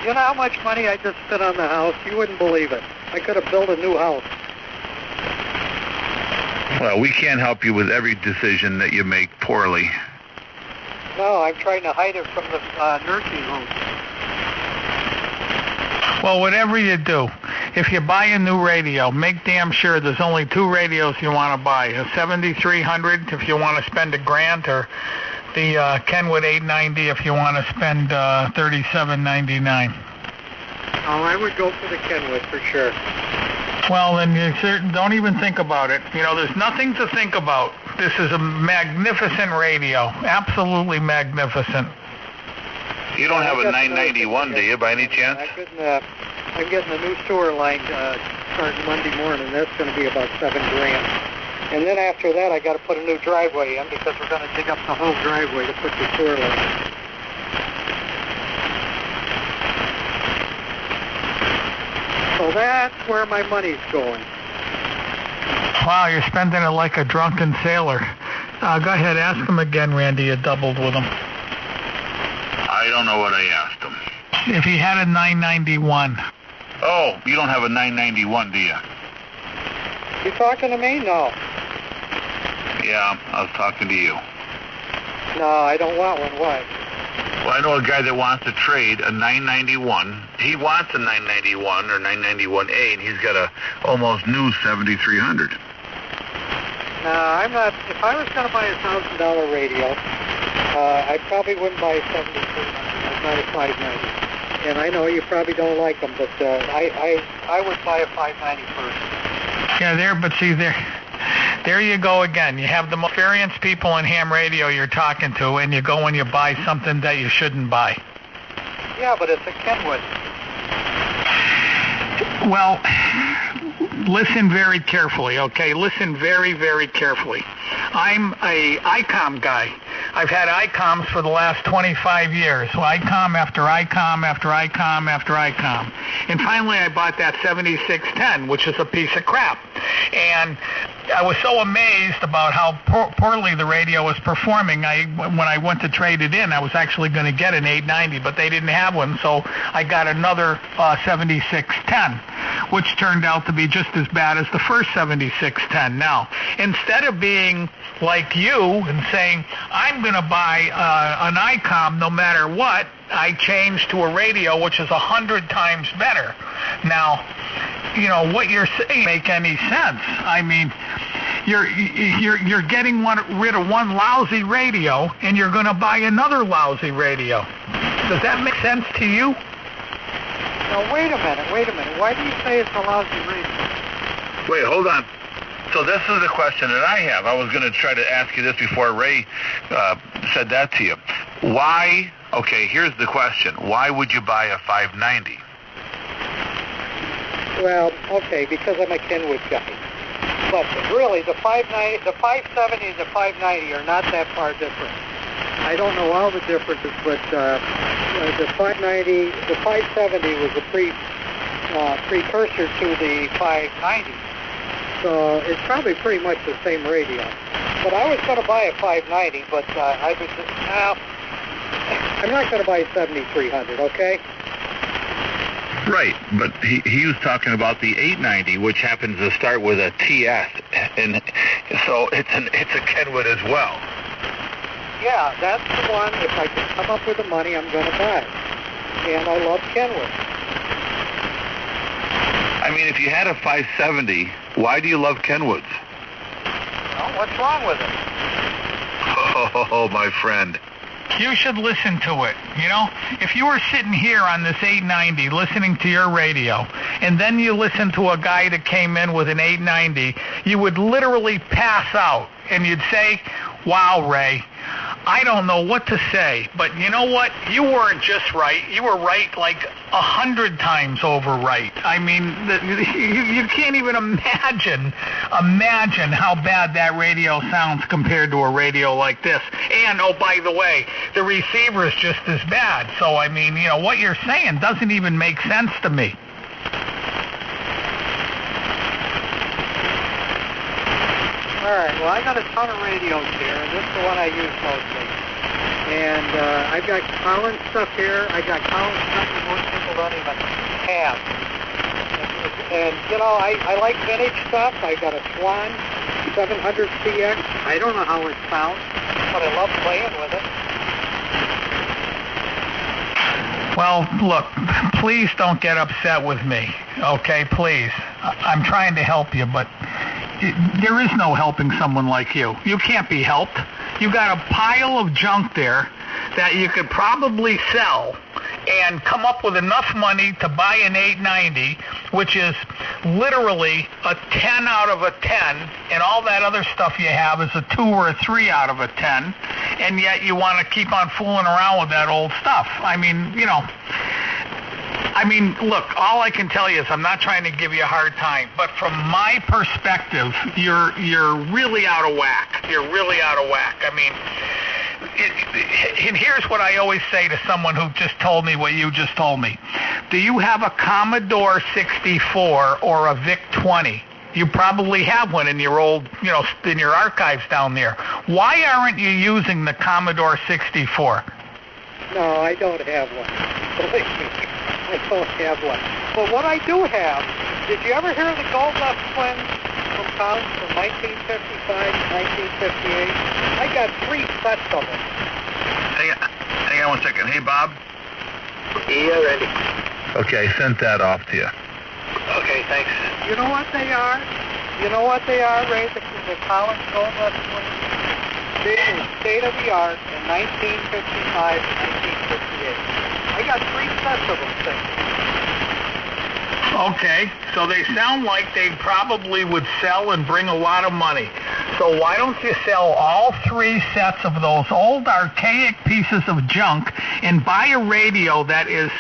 You know how much money I just spent on the house? You wouldn't believe it. I could have built a new house. Well, we can't help you with every decision that you make poorly. No, I'm trying to hide it from the nursing home. Well, whatever you do, if you buy a new radio, make damn sure there's only 2 radios you want to buy. A 7300 if you want to spend $1,000, or the Kenwood 890 if you want to spend $37.99. Oh, I would go for the Kenwood for sure. Well, then you don't even think about it. There's nothing to think about. This is a magnificent radio. Absolutely magnificent. You don't have a 991, do you, by any chance? I'm getting a new sewer line starting Monday morning. That's going to be about $7,000. And then after that, I got to put a new driveway in because we're going to dig up the whole driveway to put the sewer line. So that's where my money's going. Wow, you're spending it like a drunken sailor. Go ahead, ask him again, Randy. You doubled with him. I don't know what I asked him. If he had a 991. Oh, you don't have a 991, do you? You talking to me? No. Yeah, I was talking to you. No, I don't want one. Why? Well, I know a guy that wants to trade a 991. He wants a 991 or 991A, and he's got a almost new 7300. No, I'm not. If I was going to buy a $1,000 radio, I probably wouldn't buy a 7300. I'd buy a 590. And I know you probably don't like them, but I would buy a 590 first. Yeah, but see, there you go again. You have the most experienced people in ham radio you're talking to, and you go and you buy something that you shouldn't buy. Yeah, but it's a Kenwood. Well, listen very carefully, okay? Listen very, very carefully. I'm a ICOM guy. I've had ICOMs for the last 25 years. So ICOM after ICOM after ICOM after ICOM. And finally I bought that 7610, which is a piece of crap. And I was so amazed about how poorly the radio was performing. When I went to trade it in, I was actually going to get an 890, but they didn't have one, so I got another 7610, which turned out to be just as bad as the first 7610. Now, instead of being like you and saying, I'm going to buy an ICOM no matter what, I changed to a radio which is 100 times better. Now, you know, what you're saying make any sense. I mean, you're getting rid of one lousy radio and you're going to buy another lousy radio. Does that make sense to you? Now, wait a minute. Why do you say it's a lousy radio? Wait, hold on. So this is the question that I have. I was going to try to ask you this before Ray said that to you. Why, okay, here's the question. Why would you buy a 590? Well, okay, because I'm a Kenwood guy. But really, the 590, the 570 and the 590 are not that far different. I don't know all the differences, but the 590, the 570 was a precursor to the 590. So it's probably pretty much the same radio. But I was going to buy a 590, but I was I'm not going to buy a 7300, okay? Right, but he was talking about the 890, which happens to start with a TS, and so it's a Kenwood as well. Yeah, that's the one. If I can come up with the money, I'm going to buy. And I love Kenwood. I mean, if you had a 570, why do you love Kenwoods? Well, what's wrong with it? Oh, my friend. You should listen to it. You know, if you were sitting here on this 890 listening to your radio, and then you listen to a guy that came in with an 890, you would literally pass out, and you'd say, wow, Ray, I don't know what to say, but you know what? You weren't just right. You were right like 100 times over right. I mean, you can't even imagine how bad that radio sounds compared to a radio like this. And, oh, by the way, the receiver is just as bad. So, I mean, you know, what you're saying doesn't even make sense to me. All right, well, I got a ton of radios here, and this is the one I use mostly. And I've got Collins stuff here. I got Collins stuff that most people don't even have. And you know, I like vintage stuff. I got a Swan 700CX. I don't know how it sounds, but I love playing with it. Well, look, please don't get upset with me, okay? Please. I'm trying to help you, but there is no helping someone like you. You can't be helped. You got a pile of junk there that you could probably sell and come up with enough money to buy an 890, which is literally a 10 out of a 10, and all that other stuff you have is a 2 or a 3 out of a 10, and yet you want to keep on fooling around with that old stuff. I mean, you know, look, all I can tell you is I'm not trying to give you a hard time, but from my perspective, you're really out of whack. You're really out of whack. I mean, and here's what I always say to someone who just told me what you just told me. Do you have a Commodore 64 or a VIC-20? You probably have one in your old, you know, in your archives down there. Why aren't you using the Commodore 64? No, I don't have one. Believe me, I don't have one. But what I do have, did you ever hear of the Goldust twins from Collins from 1955 to 1958? I got 3 sets of them. Hang on one second. Hey, Bob? Yeah, ready. Okay, sent that off to you. Okay, thanks. You know what they are? Ray? The Collins Goldust twins? They were state of the art in 1955 to 1958. I got 3 sets of them things. Okay, so they sound like they probably would sell and bring a lot of money. So why don't you sell all 3 sets of those old archaic pieces of junk and buy a radio that is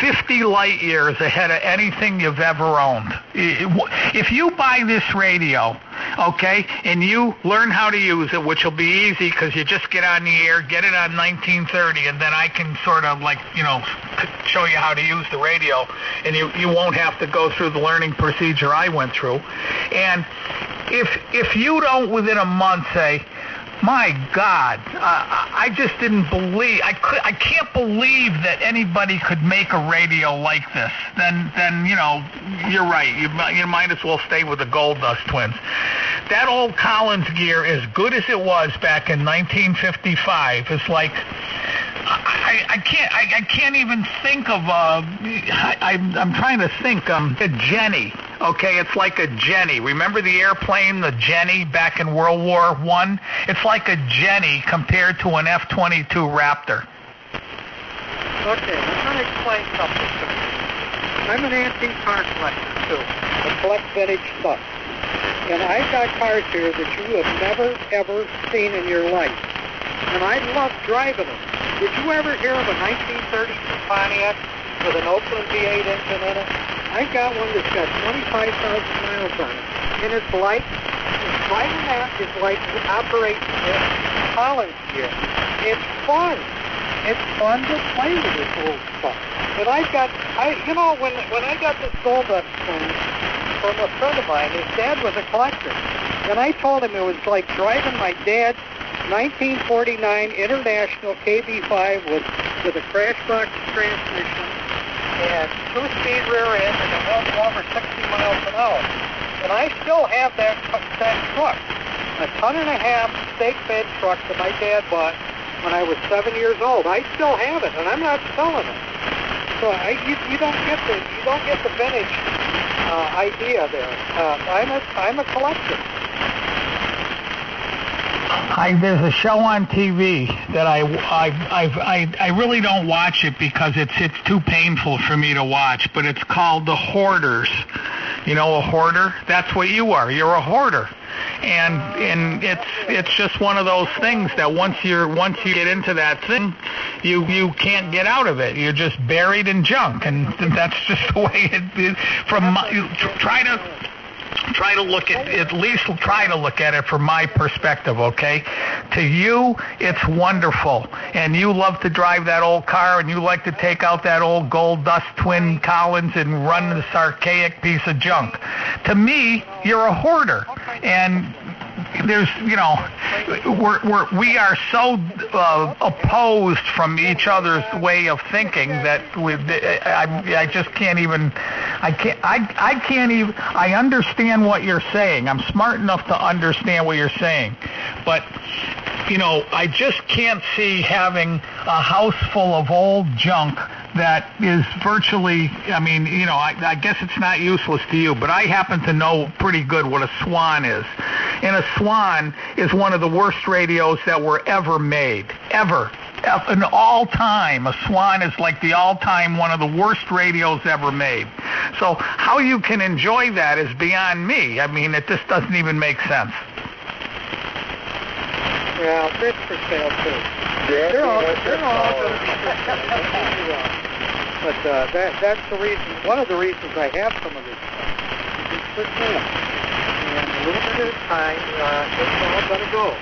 50 light years ahead of anything you've ever owned? If you buy this radio, okay, and you learn how to use it, which will be easy because you just get on the air, get it on 1930, and then I can sort of show you how to use the radio, and you won't have to go through the learning procedure I went through. And if you don't within a month say, my God, I just didn't believe, I can't believe that anybody could make a radio like this, then you're right. You might as well stay with the Gold Dust Twins. That old Collins gear, as good as it was back in 1955, is like, I can't even think of I'm trying to think a Jenny. Okay, it's like a Jenny. Remember the airplane, the Jenny, back in World War I? It's like a Jenny compared to an F-22 Raptor. Okay, I'm going to explain something to you. I'm an antique car collector, too. I collect vintage stuff. And I've got cars here that you have never, ever seen in your life. And I love driving them. Did you ever hear of a 1932 Pontiac with an Oakland V8 engine in it? I've got one that's got 25,000 miles on it. And it's like, driving that is like operating a Collins gear. It's fun. It's fun to play with this old stuff. And when I got this Gold Dust phone from a friend of mine, his dad was a collector. And I told him it was like driving my dad's 1949 International KB5 with a crash box transmission and 2-speed rear end, and it went over 60 miles an hour. And I still have that truck, a 1.5-ton stake bed truck that my dad bought when I was 7 years old. I still have it, and I'm not selling it. So you don't get the vintage idea there. I'm a collector. There's a show on TV that I really don't watch it because it's too painful for me to watch, but it's called The Hoarders. You know, a hoarder? That's what you are. You're a hoarder. And it's just one of those things that once you get into that thing, you can't get out of it. You're just buried in junk, and that's just the way it is. Try to look at it from my perspective, okay? To you, it's wonderful, and you love to drive that old car, and you like to take out that old Gold Dust Twin Collins and run this archaic piece of junk. To me, you're a hoarder, and there's, we are so opposed from each other's way of thinking that I just can't even. I understand what you're saying. I'm smart enough to understand what you're saying, but I just can't see having a house full of old junk that is virtually, I guess it's not useless to you, but I happen to know pretty good what a Swan is. And a Swan is one of the worst radios that were ever made, ever. In all time, a Swan is like the all-time one of the worst radios ever made. So how you can enjoy that is beyond me. I mean, it just doesn't even make sense. Well, it's for sale too. They're all going to be for sale. But that's the reason. One of the reasons I have some of this stuff is it's for sale. And a little bit at a time, it's all going to go.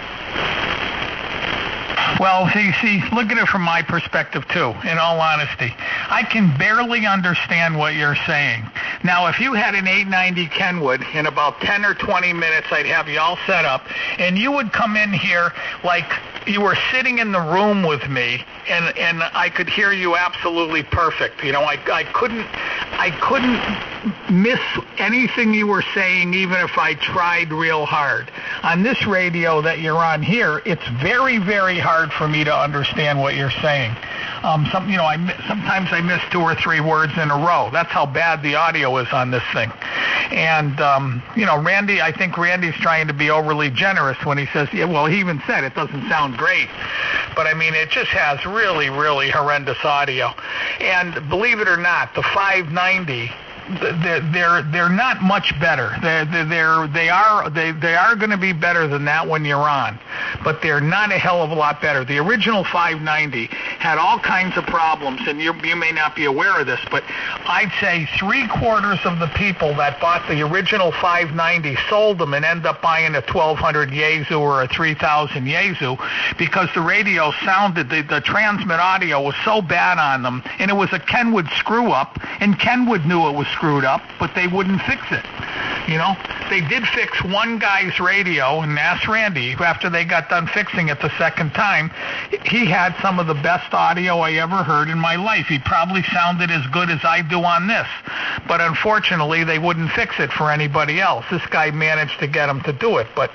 Well, see, look at it from my perspective, too, in all honesty. I can barely understand what you're saying. Now, if you had an 890 Kenwood, in about 10 or 20 minutes, I'd have you all set up, and you would come in here like you were sitting in the room with me, and I could hear you absolutely perfect. I couldn't miss anything you were saying, even if I tried real hard. On this radio that you're on here, it's very, very hard for me to understand what you're saying. Sometimes I miss 2 or 3 words in a row. That's how bad the audio is on this thing. And Randy, I think Randy's trying to be overly generous when he says, he even said it doesn't sound great. But I mean, it just has really, really horrendous audio. And believe it or not, the 590, they're not much better. They are going to be better than that when you're on, but they're not a hell of a lot better. The original 590 had all kinds of problems, and you may not be aware of this, but I'd say 3/4 of the people that bought the original 590 sold them and end up buying a 1200 Yaesu or a 3000 Yaesu because the radio sounded, the transmit audio was so bad on them, and it was a Kenwood screw-up, and Kenwood knew it was screwed up, but they wouldn't fix it. You know, they did fix one guy's radio, and asked Randy, after they got done fixing it the second time, he had some of the best audio I ever heard in my life. He probably sounded as good as I do on this, but unfortunately they wouldn't fix it for anybody else. This guy managed to get him to do it, but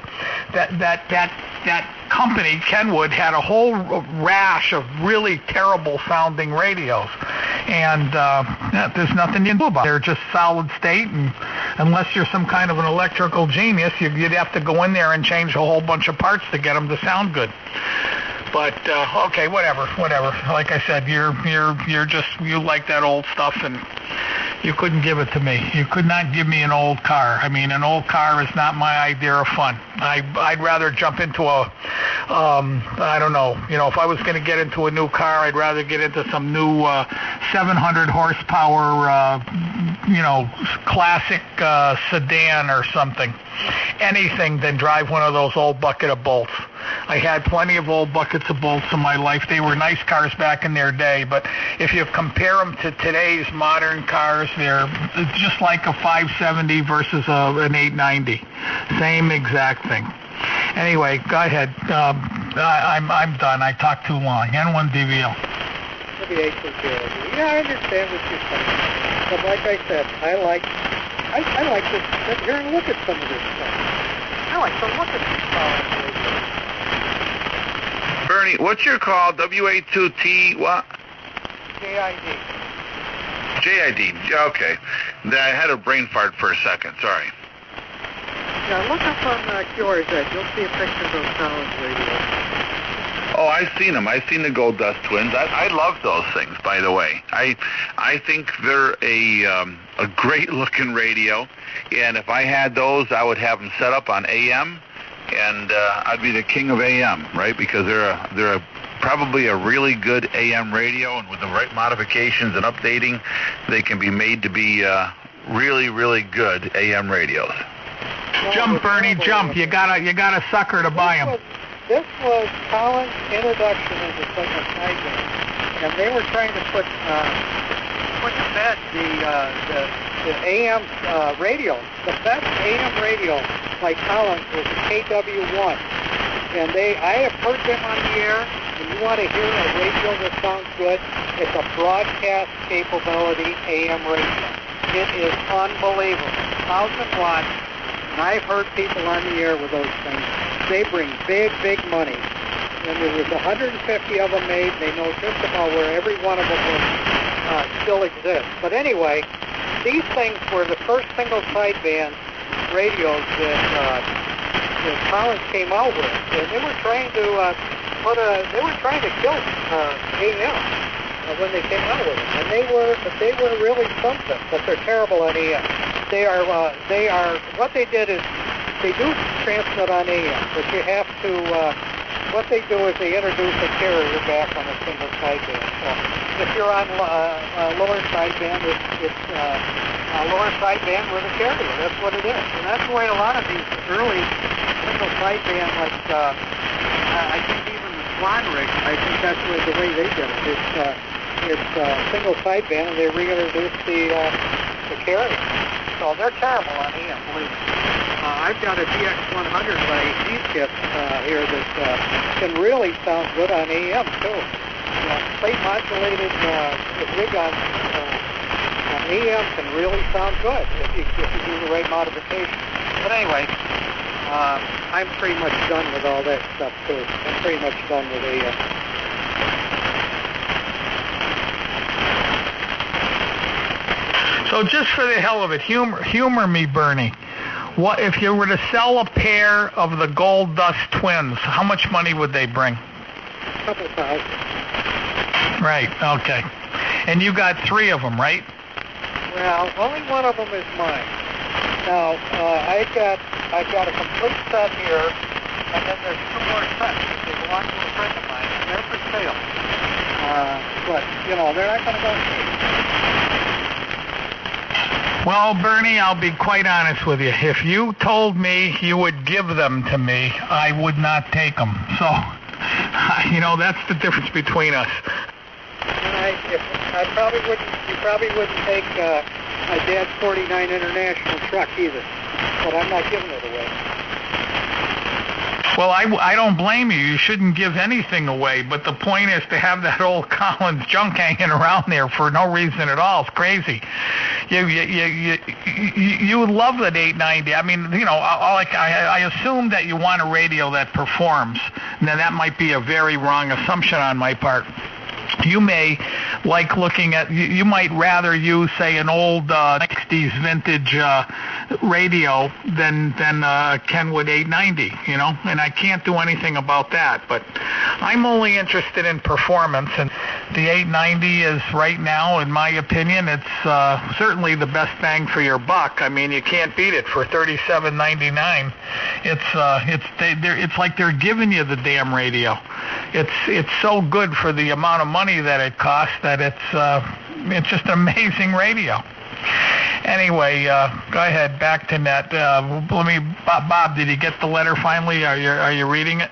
that company, Kenwood, had a whole rash of really terrible sounding radios, and there's nothing you can do about it. They're just solid state, and unless you're some kind of an electrical genius, you'd have to go in there and change a whole bunch of parts to get them to sound good. But okay, whatever. Like I said, you like that old stuff, and you couldn't give it to me. You could not give me an old car. I mean, an old car is not my idea of fun. I'd rather jump into I don't know. You know, if I was going to get into a new car, I'd rather get into some new 700 horsepower, classic sedan or something. Anything than drive one of those old bucket of bolts. I had plenty of old buckets of bolts in my life. They were nice cars back in their day, but if you compare them to today's modern cars, they're just like a 570 versus an 890. Same exact thing. Anyway, go ahead. I'm done. I talked too long. N1DVL. Yeah, I understand what you're saying. But like I said, I like to sit here and look at some of this stuff. I like to look at these solid radios. Bernie, what's your call? WA2T what? JID. JID. Okay. I had a brain fart for a second. Sorry. Now look up on QRZ. You'll see a picture of those solid radios. Oh, I've seen them. I've seen the Gold Dust Twins. I love those things, by the way. I think they're a great-looking radio, and if I had those, I would have them set up on AM, and I'd be the king of AM, right? Because they're probably a really good AM radio, and with the right modifications and updating, they can be made to be really, really good AM radios. Jump, Bernie, jump! You got a sucker to buy them. This was Colin's introduction into signal typing, and they were trying to put to bed the AM radio. The best AM radio by Collins was the KW1, and I have heard them on the air. And you want to hear a radio that sounds good? It's a broadcast capability AM radio. It is unbelievable, 1,000 watts. And I've heard people on the air with those things. They bring big, big money. And there was 150 of them made. They know just about where every one of them will still exist. But anyway, these things were the first single sideband radios that Collins came out with, and they were trying to kill AM when they came out with it. And they were really something. But they're terrible on AM. They are what they did is they do transmit on AM, but you have to, what they do is they introduce a carrier back on a single sideband. So if you're on lower sideband, it's lower sideband with a carrier. That's what it is. And that's the way a lot of these early single sideband, like, I think even the Swan rig, I think that's the way they did it. It's single sideband, and they reintroduced the carrier. So they're terrible on AM, believe me. I've got a DX100 by G-Kit here that can really sound good on AM, too. Plate modulated rig on AM can really sound good if you do the right modification. But anyway, I'm pretty much done with all that stuff, too. I'm pretty much done with AM. So just for the hell of it, humor me, Bernie. What if you were to sell a pair of the Gold Dust Twins? How much money would they bring? A couple thousand. Right. Okay. And you got 3 of them, right? Well, only one of them is mine. Now I've got a complete set here, and then there's 2 more sets that belong to a friend of mine, and they're for sale. Well, they're not going to go cheap. Well, Bernie, I'll be quite honest with you. If you told me you would give them to me, I would not take them. So, that's the difference between us. And I probably wouldn't. You probably wouldn't take my dad's '49 International truck either. But I'm not giving it away. Well, I don't blame you. You shouldn't give anything away. But the point is to have that old Collins junk hanging around there for no reason at all. It's crazy. You would love that 890. I mean, I assume that you want a radio that performs. Now, that might be a very wrong assumption on my part. You may like looking at, you might rather use, say, an old 60s vintage radio than Kenwood 890, and I can't do anything about that. But I'm only interested in performance, and the 890 is right now, in my opinion, it's certainly the best bang for your buck. I mean, you can't beat it for $37.99. It's like they're giving you the damn radio. It's so good for the amount of money that it costs that it's just an amazing radio. Anyway, go ahead, back to net. Bob, did you get the letter finally? Are you reading it?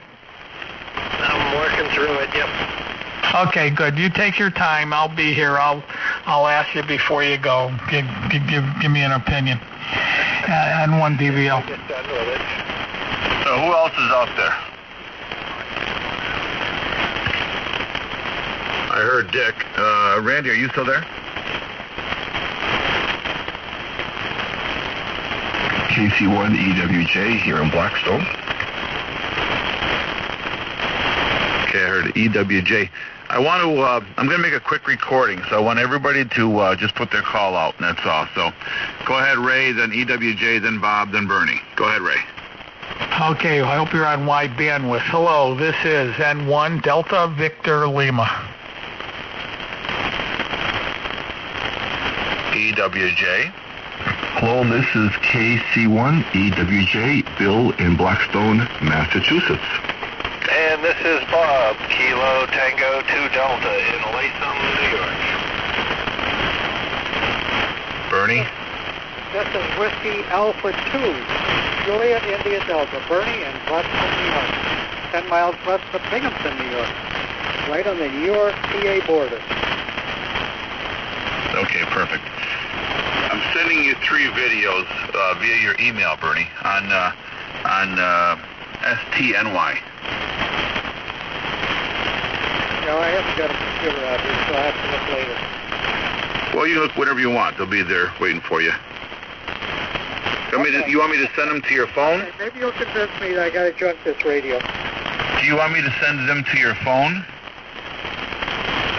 I'm working through it. Yep. Okay, good. You take your time. I'll be here. I'll ask you before you go. Give me an opinion. N1 DVL. Get done with it. So who else is out there? I heard Dick. Randy, are you still there? KC1 EWJ here in Blackstone. Okay, I heard EWJ. I'm going to make a quick recording, so I want everybody to just put their call out, and that's all. So go ahead, Ray, then EWJ, then Bob, then Bernie. Go ahead, Ray. Okay, I hope you're on wide bandwidth. Hello, this is N1 Delta Victor Lima. EWJ. Hello, this is KC1 EWJ, Bill in Blackstone, Massachusetts. And this is Bob, Kilo Tango 2 Delta in Latham, New York. Bernie. This is Whiskey Alpha 2, Juliet India Delta, Bernie in Boston, New York, 10 miles west of Binghamton, New York, right on the New York-PA border. Okay, perfect. I'm sending you 3 videos via your email, Bernie, on STNY. No, I haven't got a computer out here, so I'll have to look later. Well, you look whatever you want. They'll be there waiting for you. You want me to send them to your phone? Okay, maybe you'll convince me that I got to junk this radio. Do you want me to send them to your phone?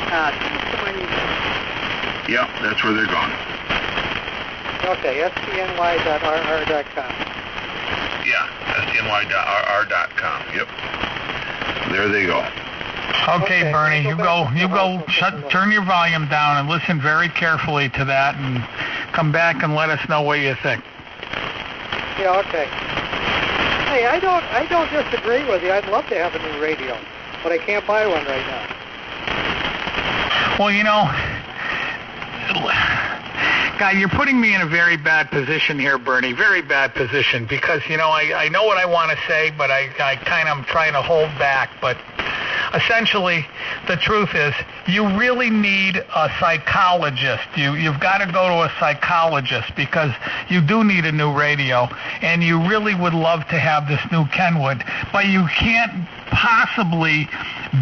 To my email. Yeah, that's where they're going. Okay, stny.rr.com. Yeah, stny.rr.com. Yep. There they go. Okay, Bernie, you go. Turn your volume down and listen very carefully to that, and come back and let us know what you think. Yeah, okay. Hey, I don't disagree with you. I'd love to have a new radio, but I can't buy one right now. Well, God, you're putting me in a very bad position here, Bernie. Very bad position, because I know what I want to say, but I kind of am trying to hold back. But essentially, the truth is, you really need a psychologist. You've got to go to a psychologist, because you do need a new radio, and you really would love to have this new Kenwood, but you can't possibly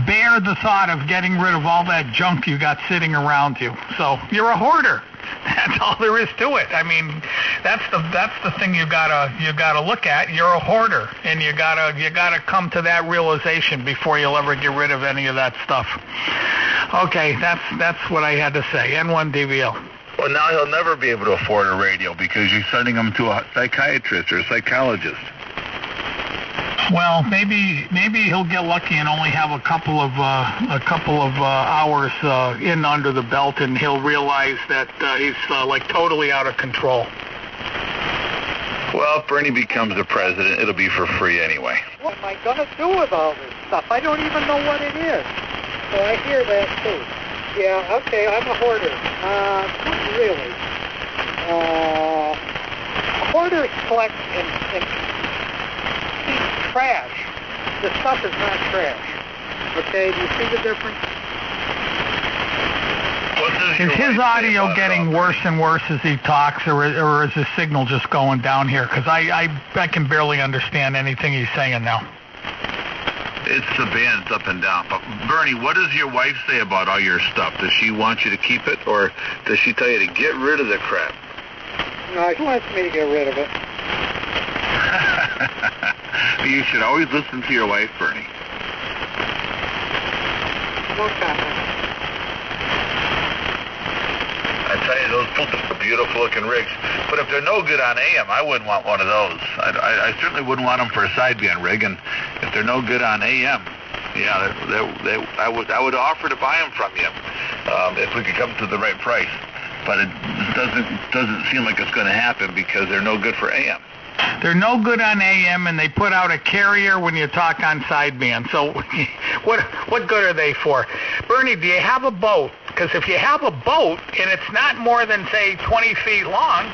bear the thought of getting rid of all that junk you got sitting around you. So you're a hoarder. That's all there is to it. I mean, that's the thing you gotta look at. You're a hoarder, and you gotta come to that realization before you'll ever get rid of any of that stuff. Okay, that's what I had to say. N1 DVL. Well, now he'll never be able to afford a radio because you're sending him to a psychiatrist or a psychologist. Well, maybe he'll get lucky and only have a couple of hours in under the belt, and he'll realize that he's like totally out of control. Well, if Bernie becomes the president, it'll be for free anyway. What am I going to do with all this stuff? I don't even know what it is. So I hear that too. Yeah, okay, I'm a hoarder. Not really. Hoarders collect and keep trash. The stuff is not trash. Okay, do you see the difference? Is his audio getting worse and worse as he talks, or is his signal just going down here? Because I can barely understand anything he's saying now. It's the band's up and down. But Bernie, what does your wife say about all your stuff? Does she want you to keep it, or does she tell you to get rid of the crap? No, she wants me to get rid of it. You should always listen to your wife, Bernie. No comment. I tell you, those are beautiful-looking rigs. But if they're no good on AM, I wouldn't want one of those. I certainly wouldn't want them for a sideband rig. And if they're no good on AM, yeah, I would offer to buy them from you if we could come to the right price. But it doesn't seem like it's going to happen because they're no good for AM. They're no good on AM, and they put out a carrier when you talk on sideband. So what good are they for? Bernie, do you have a boat? Because if you have a boat and it's not more than, say, 20 feet long,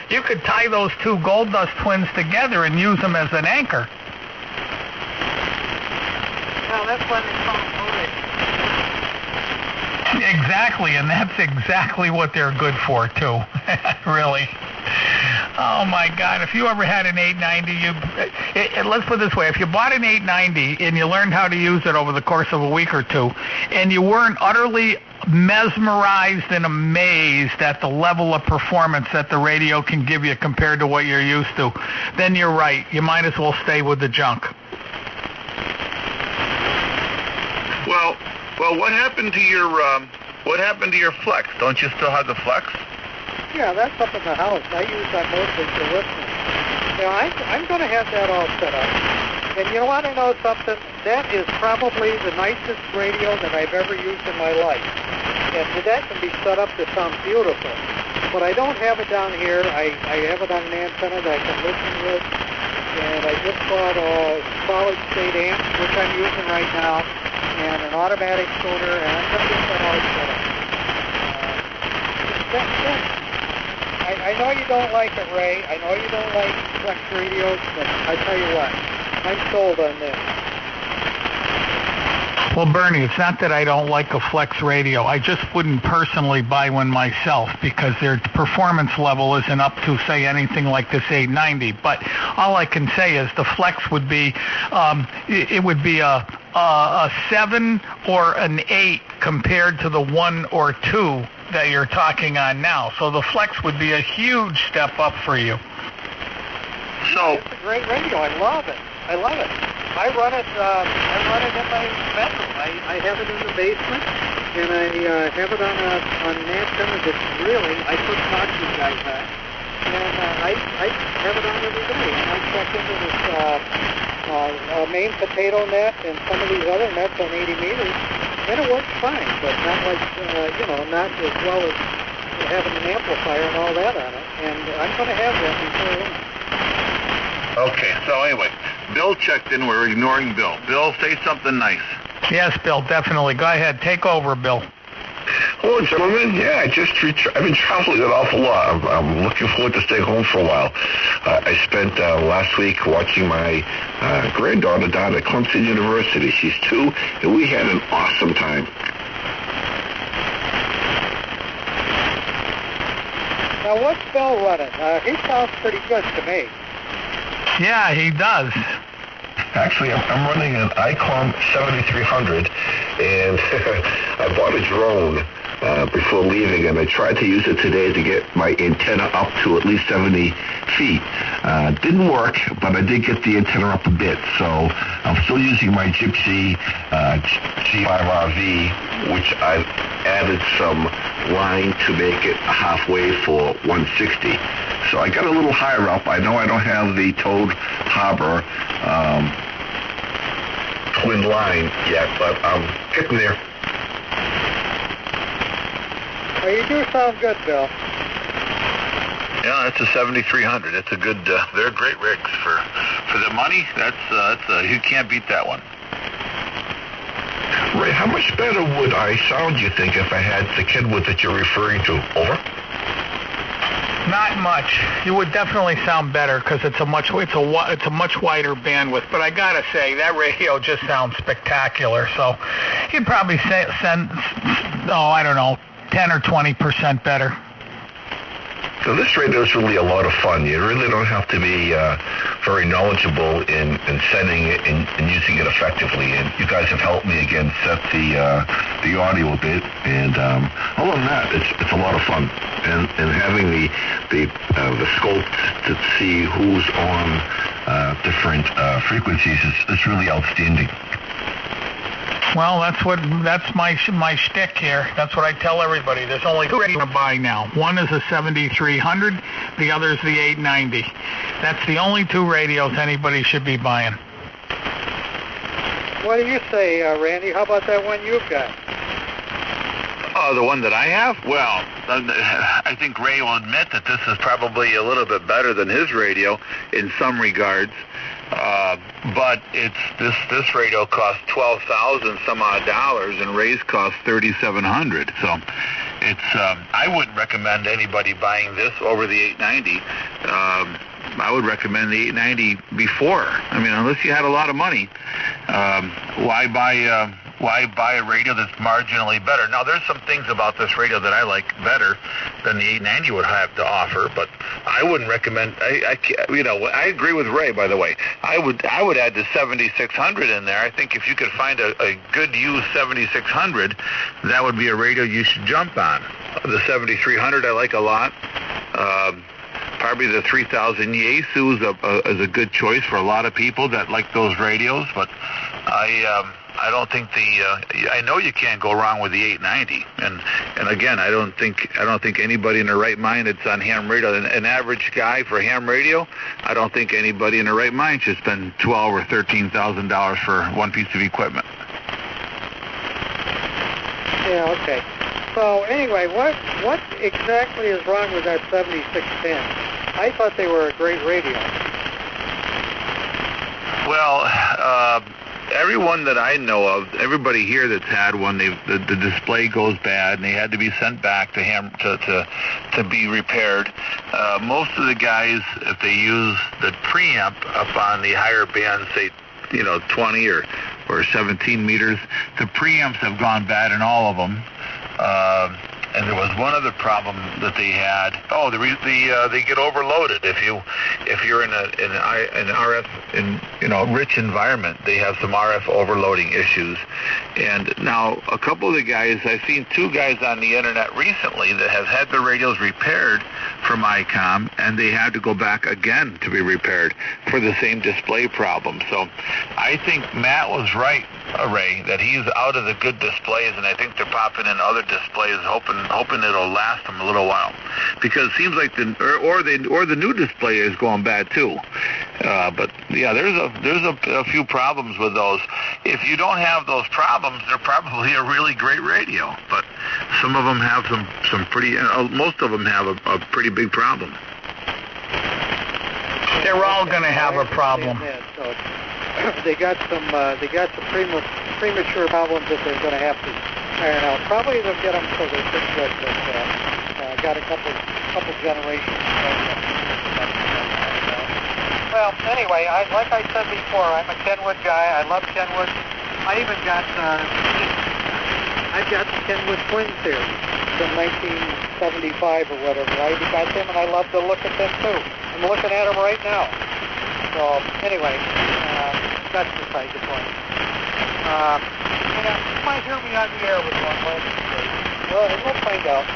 you could tie those two Gold Dust twins together and use them as an anchor. Well, that's why they call them boating. Exactly, and that's exactly what they're good for, too. Really. Oh, my God. If you ever had an 890, let's put it this way. If you bought an 890 and you learned how to use it over the course of a week or two, and you weren't utterly mesmerized and amazed at the level of performance that the radio can give you compared to what you're used to, then you're right. You might as well stay with the junk. Well, what happened to your Flex? Don't you still have the Flex? Yeah, that's up in the house. I use that mostly for listening. You know, I'm going to have that all set up. And you want to know something? That is probably the nicest radio that I've ever used in my life. And that can be set up to sound beautiful. But I don't have it down here. I have it on an antenna that I can listen with. And I just bought a solid-state amp, which I'm using right now, and an automatic tuner, and I'm going to get that all set up. That's it. I know you don't like it, Ray. I know you don't like Flex radios, but I tell you what, I'm sold on this. Well, Bernie, it's not that I don't like a Flex radio. I just wouldn't personally buy one myself because their performance level isn't up to, say, anything like this 890. But all I can say is the Flex would be, it would be a 7 or an 8 compared to the 1 or 2 that you're talking on now. So the Flex would be a huge step up for you. So it's a great radio. I love it. I run it in my bedroom. I have it in the basement, and I have it on an antenna that's really, I couldn't talk to you guys that. And I have it on every day. And I check into this main potato net and some of these other nets on 80 meters, and it works fine, but not like, not as well as having an amplifier and all that on it. And I'm going to have that before long. Okay, so anyway, Bill checked in. We're ignoring Bill. Bill, say something nice. Yes, Bill, definitely. Go ahead. Take over, Bill. Hello, gentlemen. Yeah, I've been traveling an awful lot. I'm looking forward to staying home for a while. I spent last week watching my granddaughter down at Clemson University. She's 2, and we had an awesome time. Now, what's Bill running? He sounds pretty good to me. Yeah, he does. Actually, I'm running an ICOM 7300, and I bought a drone before leaving, and I tried to use it today to get my antenna up to at least 70 feet. Didn't work, but I did get the antenna up a bit, so I'm still using my Gypsy G5RV, which I've added some line to make it halfway for 160. So I got a little higher up. I know I don't have the Toad Harbor twin line yet, but I'm getting there. Well, you do sound good, Bill. Yeah, that's a 7300. It's a good. They're great rigs for the money. That's you can't beat that one. Ray, how much better would I sound, you think, if I had the Kenwood that you're referring to? Over? Not much. You would definitely sound better because it's a much wider bandwidth. But I gotta say that radio just sounds spectacular. So you'd probably send 10 or 20% better. So this radio is really a lot of fun. You really don't have to be very knowledgeable in setting it and using it effectively. And you guys have helped me again set the audio a bit. And other than that, it's a lot of fun. And having the scope to see who's on different frequencies is really outstanding. Well, that's my shtick here. That's what I tell everybody. There's only two radios to buy now. One is a 7300, the other is the 890. That's the only two radios anybody should be buying. What do you say, Randy? How about that one you've got? The one that I have? Well, I think Ray will admit that this is probably a little bit better than his radio in some regards. But this radio costs $12,000 some odd dollars, and Ray's cost $3,700. So I wouldn't recommend anybody buying this over the 890. I would recommend the 890 before. I mean, unless you had a lot of money, why buy a radio that's marginally better? Now, there's some things about this radio that I like better than the 890 would have to offer, but I wouldn't recommend. I agree with Ray, by the way. I would add the 7600 in there. I think if you could find a good used 7600, that would be a radio you should jump on. The 7300 I like a lot. Probably the 3000 Yaesu is a good choice for a lot of people that like those radios, but I don't think I know you can't go wrong with the 890, and again, I don't think anybody in their right mind that's on ham radio, an average guy for ham radio, I don't think anybody in their right mind should spend $12,000 or $13,000 for one piece of equipment. Yeah, okay. So anyway, what exactly is wrong with that 7610? I thought they were a great radio. Well, everyone that I know of, everybody here that's had one, the display goes bad, and they had to be sent back to be repaired. Most of the guys, if they use the preamp up on the higher band, say 20 or 17 meters, the preamps have gone bad in all of them. And there was one other problem that they had. They get overloaded if you're in an RF rich environment. They have some RF overloading issues. And now a couple of the guys, I've seen two guys on the internet recently that have had their radios repaired from ICOM, and they had to go back again to be repaired for the same display problem. So I think Matt was right, Ray, that he's out of the good displays, and I think they're popping in other displays, hoping it'll last them a little while, because it seems like the new display is going bad too. But yeah, there's a few problems with those. If you don't have those problems, they're probably a really great radio. But some of them have some pretty. Most of them have a pretty big problem. They're all going to have a problem. So they got some premature problems that they're going to have to iron out. Probably they'll get them so they're pretty good, but got a couple generations. Well, anyway, like I said before, I'm a Kenwood guy. I love Kenwood. I even got I've got the Kenwood twins here from 1975 or whatever. I got them, and I love to look at them too. I'm looking at them right now. So anyway, that's beside the point. You might hear me on the air with one last day. Well, we'll find out.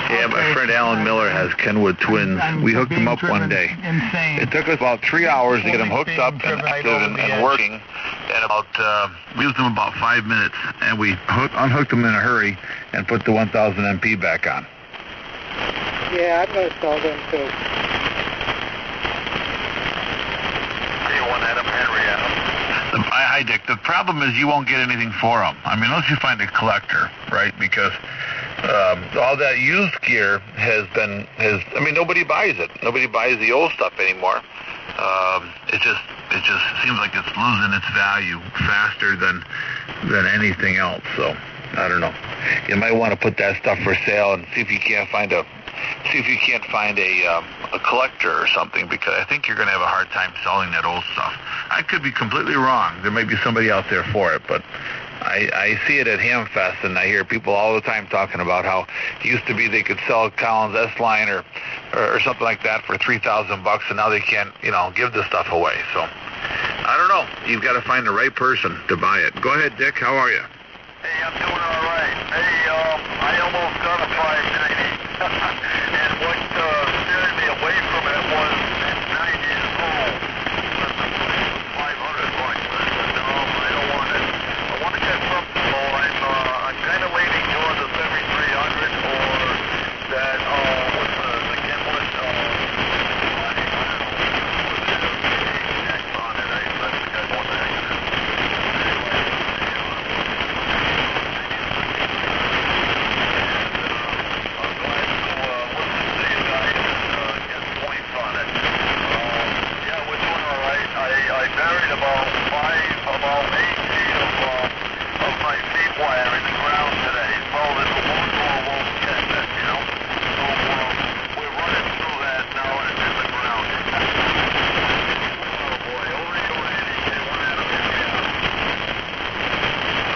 Yeah, my friend Alan Miller has Kenwood twins. We hooked them up one day. It took us about 3 hours to get them hooked up and active and working. And we used them about 5 minutes, and we unhooked them in a hurry and put the 1000 MP back on. Yeah, I'm going to sell them too. Hi, Dick. The problem is you won't get anything for them. I mean, unless you find a collector, right? Because all that used gear nobody buys it. Nobody buys the old stuff anymore. It just seems like it's losing its value faster than anything else. So I don't know. You might want to put that stuff for sale and see if you can't find a collector or something, because I think you're going to have a hard time selling that old stuff. I could be completely wrong. There may be somebody out there for it, but I see it at Hamfest, and I hear people all the time talking about how it used to be they could sell Collins S-Line or something like that for $3,000, and now they can't, give the stuff away. So I don't know. You've got to find the right person to buy it. Go ahead, Dick. How are you? Hey, I'm doing all right. Hey, I almost got a 590, and what steered me away from it was at 9 years old. 500 bucks. I said, no, I don't want it. I want to get something low. I'm kind of leaning towards the 7300 or that, what's the Gimlet, I don't know, X on it. I forgot what the heck it is. I buried about 8 feet of my feed wire in the ground today, so that the lawnmower won't catch it, So we're running through that now, and it's in the ground. Oh boy, over to you, Andy.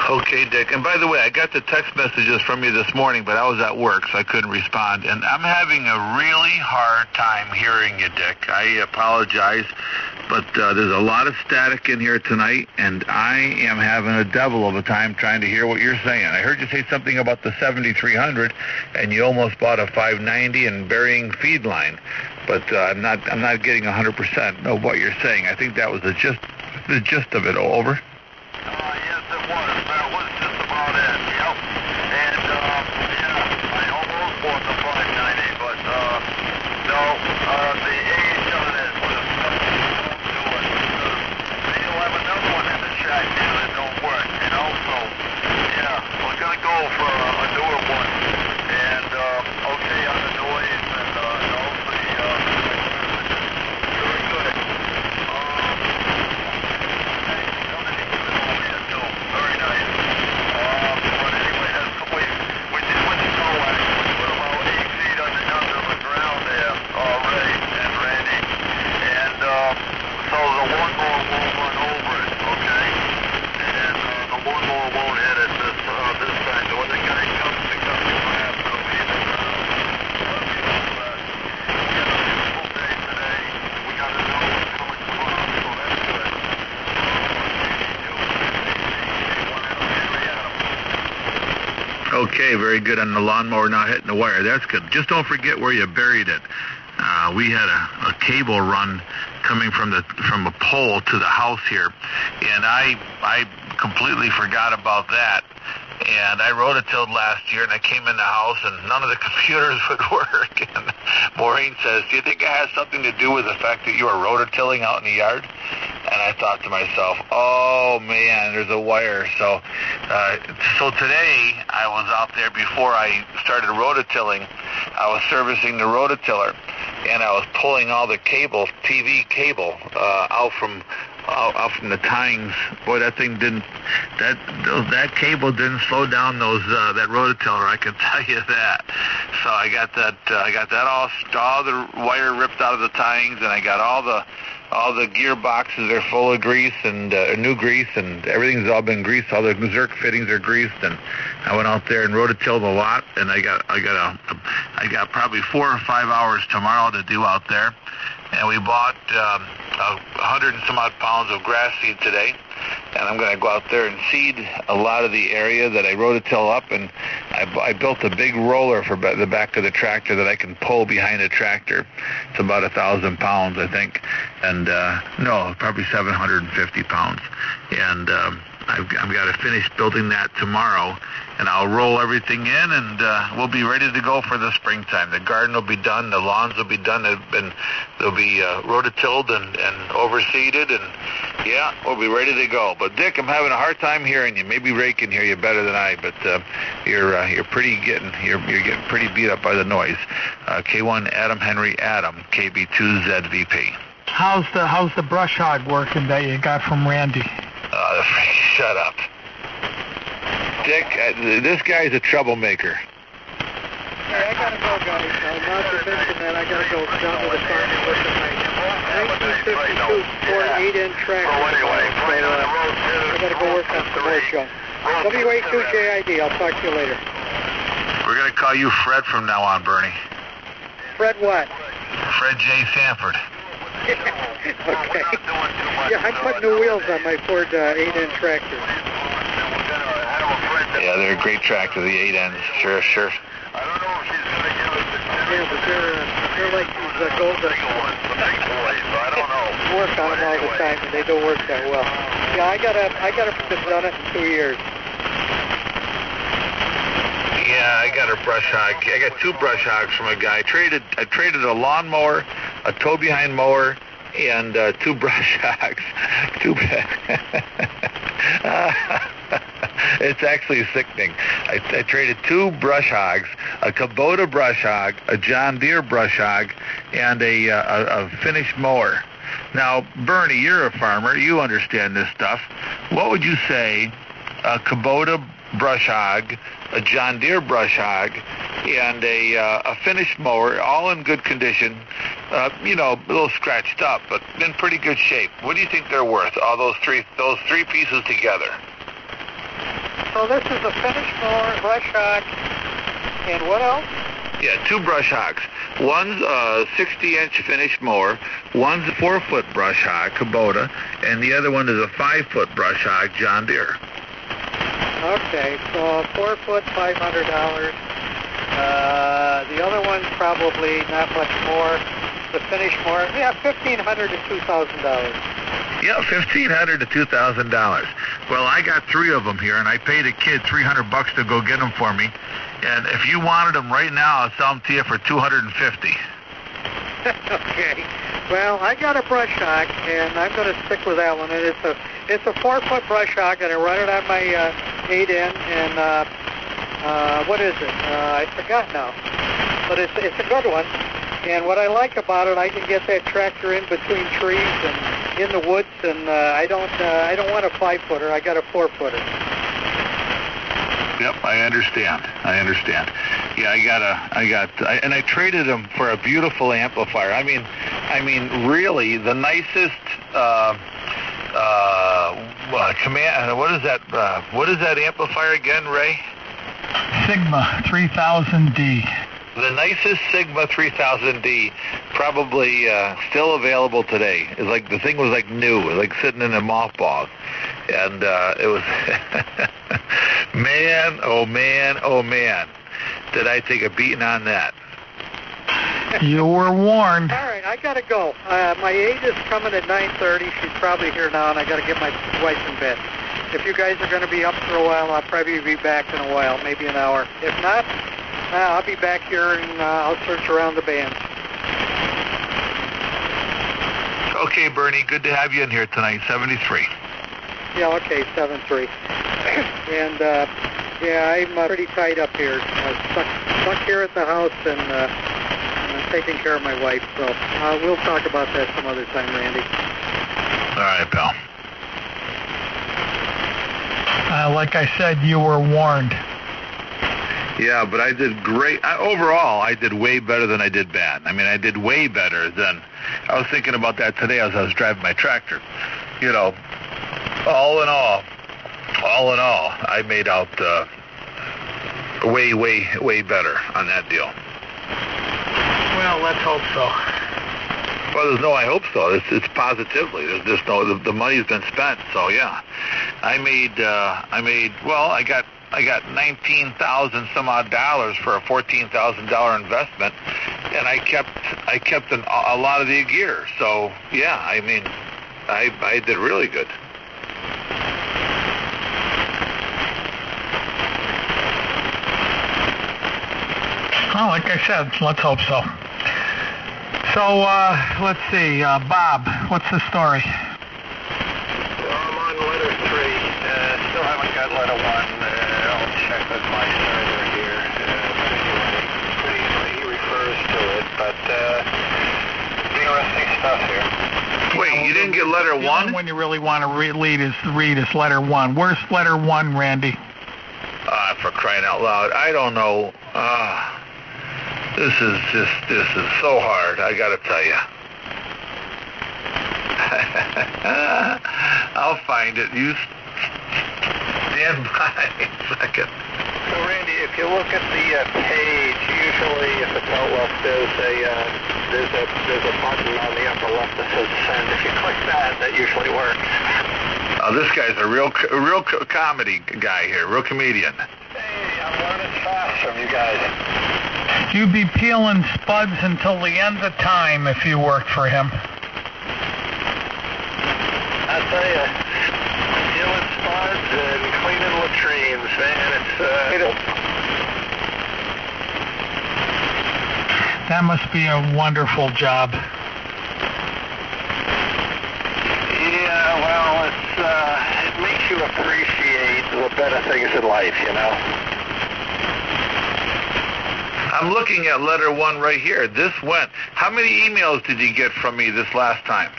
Okay, Dick. And by the way, I got the text messages from you this morning, but I was at work, so I couldn't respond. And I'm having a really hard time hearing you, Dick. I apologize, but there's a lot of static in here tonight, and I am having a devil of a time trying to hear what you're saying. I heard you say something about the 7300, and you almost bought a 590 and burying feed line, but I'm not getting 100% of what you're saying. I think that was the gist of it. Over. Yes, it was. That was just about it. Yep. And I almost bought the 590, but no, the age on it was won't do it. You'll have another one in the shack here that don't work, So we're gonna go for a newer one. And okay on the noise and also very good. Very nice. But anyway, we did with the coax. We put about 8 feet under the ground there already, and Randy. And so the lawnmower won't run over it, okay? And the lawnmower won't hit it this time. So when the guy comes to cut the grass, it'll be in the ground. We got a beautiful day today. We got to know what's coming tomorrow, so that's good. Okay, very good on the lawnmower not hitting the wire. That's good. Just don't forget where you buried it. We had a cable run coming from a pole to the house here, and I completely forgot about that. And I rototilled last year, and I came in the house, and none of the computers would work. And Maureen says, "Do you think it has something to do with the fact that you are rototilling out in the yard?" And I thought to myself, "Oh man, there's a wire." So today I was out there before I started rototilling. I was servicing the rototiller, and I was pulling all the cable, TV cable, out from the tines. Boy, that thing that cable didn't slow down that rototiller, I can tell you that. So I got that all the wire ripped out of the tines, and I got all the gearboxes are full of grease and new grease, and everything's all been greased. All the Zerk fittings are greased, and I went out there and rototilled a lot, and I got probably 4 or 5 hours tomorrow to do out there. And we bought 100 and some odd pounds of grass seed today, and I'm going to go out there and seed a lot of the area that I rototill up, and I built a big roller for the back of the tractor that I can pull behind the tractor. It's about 1,000 pounds, I think, and no, probably 750 pounds, and I've got to finish building that tomorrow, and I'll roll everything in, and we'll be ready to go for the springtime. The garden will be done, the lawns will be done, they'll be rototilled and overseeded, and yeah, we'll be ready to go. But Dick, I'm having a hard time hearing you. Maybe Ray can hear you better than I, but you're getting pretty beat up by the noise. K1 Adam Henry Adam, KB2ZVP. How's the brush hog working that you got from Randy? Shut up. Dick, this guy's a troublemaker. Hey, I gotta go, guys. Not to mention that I gotta go down to the farm and look at my 1952 Ford 8-inch tractor. So, I gotta go work on some more junk. WA2JID, I'll talk to you later. We're going to call you Fred from now on, Bernie. Fred what? Fred J. Sanford. Okay. Yeah, I'm putting new wheels on my Ford 8-inch tractor. Yeah, they're a great tractor, the 8Ns. Sure. Yeah, but they're like these gold dust. Work on them all the time, and they don't work that well. Yeah, I gotta put this on it in 2 years. Yeah, I got a brush hog. I got 2 brush hogs from a guy. I traded a lawnmower, a tow-behind mower, and 2 brush hogs. It's actually sickening. I traded 2 brush hogs, a Kubota brush hog, a John Deere brush hog, and a finished mower. Now, Bernie, you're a farmer. You understand this stuff. What would you say a Kubota brush hog, a John Deere brush hog, and a finished mower, all in good condition, a little scratched up, but in pretty good shape? What do you think they're worth, all those three pieces together? So this is a finished mower, brush hog, and what else? Yeah, 2 brush hogs. One's a 60-inch finished mower, one's a 4-foot brush hog, Kubota, and the other one is a 5-foot brush hog, John Deere. Okay, so 4 foot, $500. The other one's probably not much more. The finished mower, yeah, $1,500 to $2,000. Yeah, $1,500 to $2,000. Well, I got 3 of them here, and I paid a kid $300 to go get them for me. And if you wanted them right now, I'll sell them to you for $250. Okay. Well, I got a brush hog, and I'm going to stick with that one. And it's a 4-foot brush hog, and I run it on my 8N. And what is it? I forgot now. But it's a good one. And what I like about it, I can get that tractor in between trees and in the woods, and I don't want a 5-footer. I got a 4-footer. Yep, I understand. Yeah, I traded them for a beautiful amplifier. I mean, really, the nicest command. What is that amplifier again, Ray? Sigma 3000D. The nicest Sigma 3000D, probably still available today. It's like the thing was like new, it was like sitting in a mothball, and it was man, oh man, did I take a beating on that? You were warned. All right, I gotta go. My aide is coming at 9:30. She's probably here now, and I gotta get my wife in bed. If you guys are gonna be up for a while, I'll probably be back in a while, maybe an hour. If not, I'll be back here and I'll search around the band. Okay, Bernie, good to have you in here tonight, 73. Yeah, okay, 7-3. And, yeah, I'm pretty tied up here. Stuck here at the house, and I'm taking care of my wife. So we'll talk about that some other time, Randy. All right, pal. Like I said, you were warned. Yeah, but I did great. Overall, I did way better than I did bad. I mean, I did way better than... I was thinking about that today as I was driving my tractor. All in all, I made out way better on that deal. Well, let's hope so. Well, there's no I hope so. It's positively. There's just no... The money's been spent, so yeah. I got $19,000 some odd dollars for a $14,000 investment, and I kept a lot of the gear. So yeah, I mean, I did really good. Well, like I said, let's hope so. So let's see, Bob, what's the story? I'm on letter 3. Still haven't got letter 1. I'll check with my server here. Anyway, he refers to it, but interesting stuff here. You didn't get letter The 1? only one you really want to read is letter 1. Where's letter 1, Randy? For crying out loud. I don't know. This is so hard, I got to tell you. I'll find it. You stand by a second. So, Randy, if you look at the page, usually if it's Outlook, there's a button on the upper left that says send. If you click that, that usually works. This guy's a real comedy guy here, real comedian. Hey, I'm learning fast from you guys. You'd be peeling spuds until the end of time if you worked for him. I tell you, peeling spuds and cleaning latrines, man, That must be a wonderful job. Yeah, well, it makes you appreciate the better things in life, you know. I'm looking at letter 1 right here. This went. How many emails did you get from me this last time?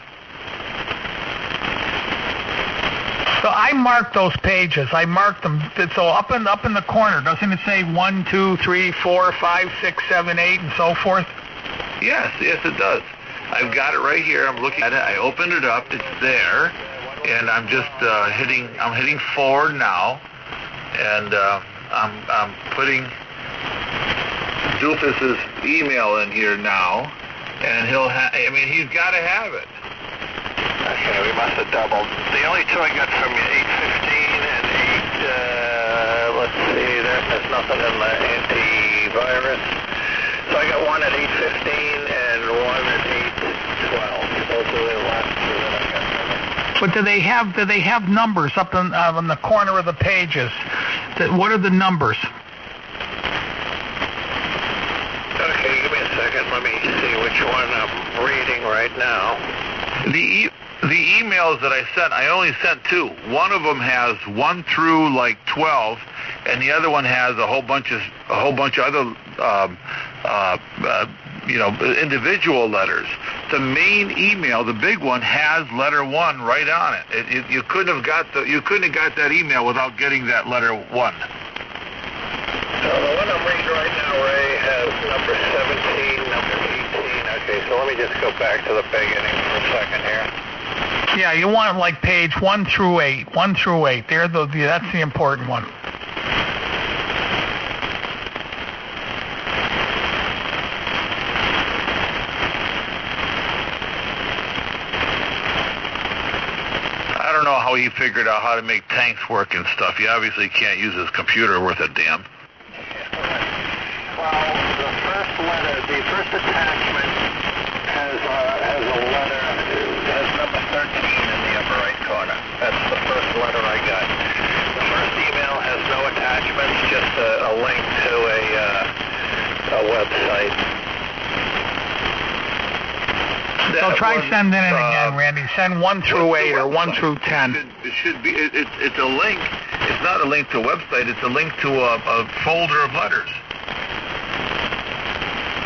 So I marked those pages. I marked them. So up in the corner, doesn't it say 1, 2, 3, 4, 5, 6, 7, 8, and so forth? Yes, it does. I've got it right here. I'm looking at it. I opened it up. It's there, and I'm just hitting forward now, and I'm putting Doofus's email in here now, and he's got to have it. Okay, we must have doubled. The only two I got from you, 8:15 and 8, let's see, there's nothing in the antivirus. So I got one at 8:15 and one at 8:12. Those are the last two that I got from you. But do they have numbers up on the corner of the pages? What are the numbers? Okay, give me a second. Let me see which one I'm reading right now. The emails that I sent, I only sent 2. One of them has 1 through 12, and the other one has a whole bunch of other individual letters. The main email, the big one, has letter 1 right on it. You couldn't have got that email without getting that letter 1. So the one I'm reading right now, Ray, has number 17, number 18. Okay, so let me just go back to the beginning for a second here. Yeah, you want page 1 through 8. 1 through 8. That's the important one. I don't know how he figured out how to make tanks work and stuff. He obviously can't use his computer worth a damn. Well, the first attachment has a letter, has number 13 in the upper right corner. That's the first letter I got. The first email has no attachments, just a link to a website. So try sending it again, Randy. Send 1 through 8 or 1 through 10. It should be. It's a link. It's not a link to a website. It's a link to a folder of letters.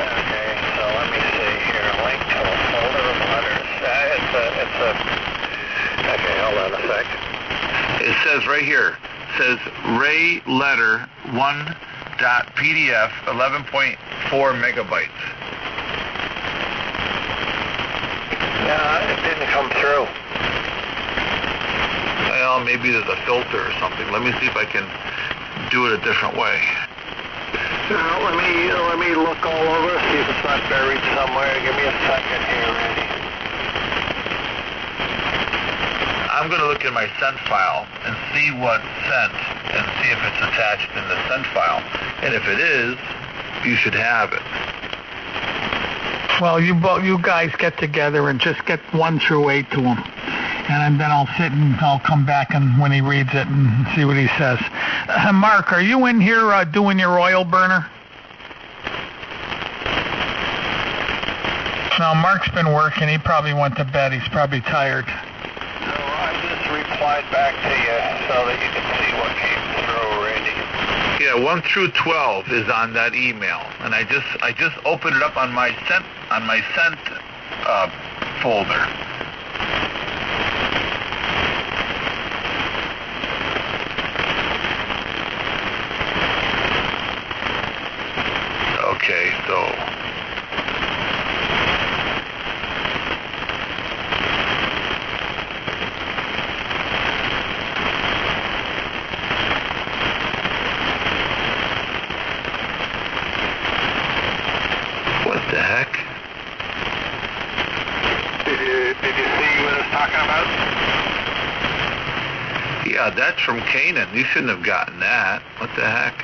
Okay, so let me see here. A link to a folder of letters. Okay, hold on a sec. It says right here. It says Ray letter 1.pdf 11.4 megabytes. No, it didn't come through. Well, maybe there's a filter or something. Let me see if I can do it a different way. Let me look all over, see if it's not buried somewhere. Give me a second here, Randy. I'm going to look in my sent file and see what's sent and see if it's attached in the sent file. And if it is, you should have it. Well, you guys get together and just get 1 through 8 to him. And then I'll sit and I'll come back and when he reads it and see what he says. Mark, are you in here doing your oil burner? No, Mark's been working. He probably went to bed. He's probably tired. So I just replied back to you so that you can see what came through, Randy. Yeah, 1 through 12 is on that email, and I just opened it up on my sent folder. Yeah, that's from Canaan. You shouldn't have gotten that. What the heck?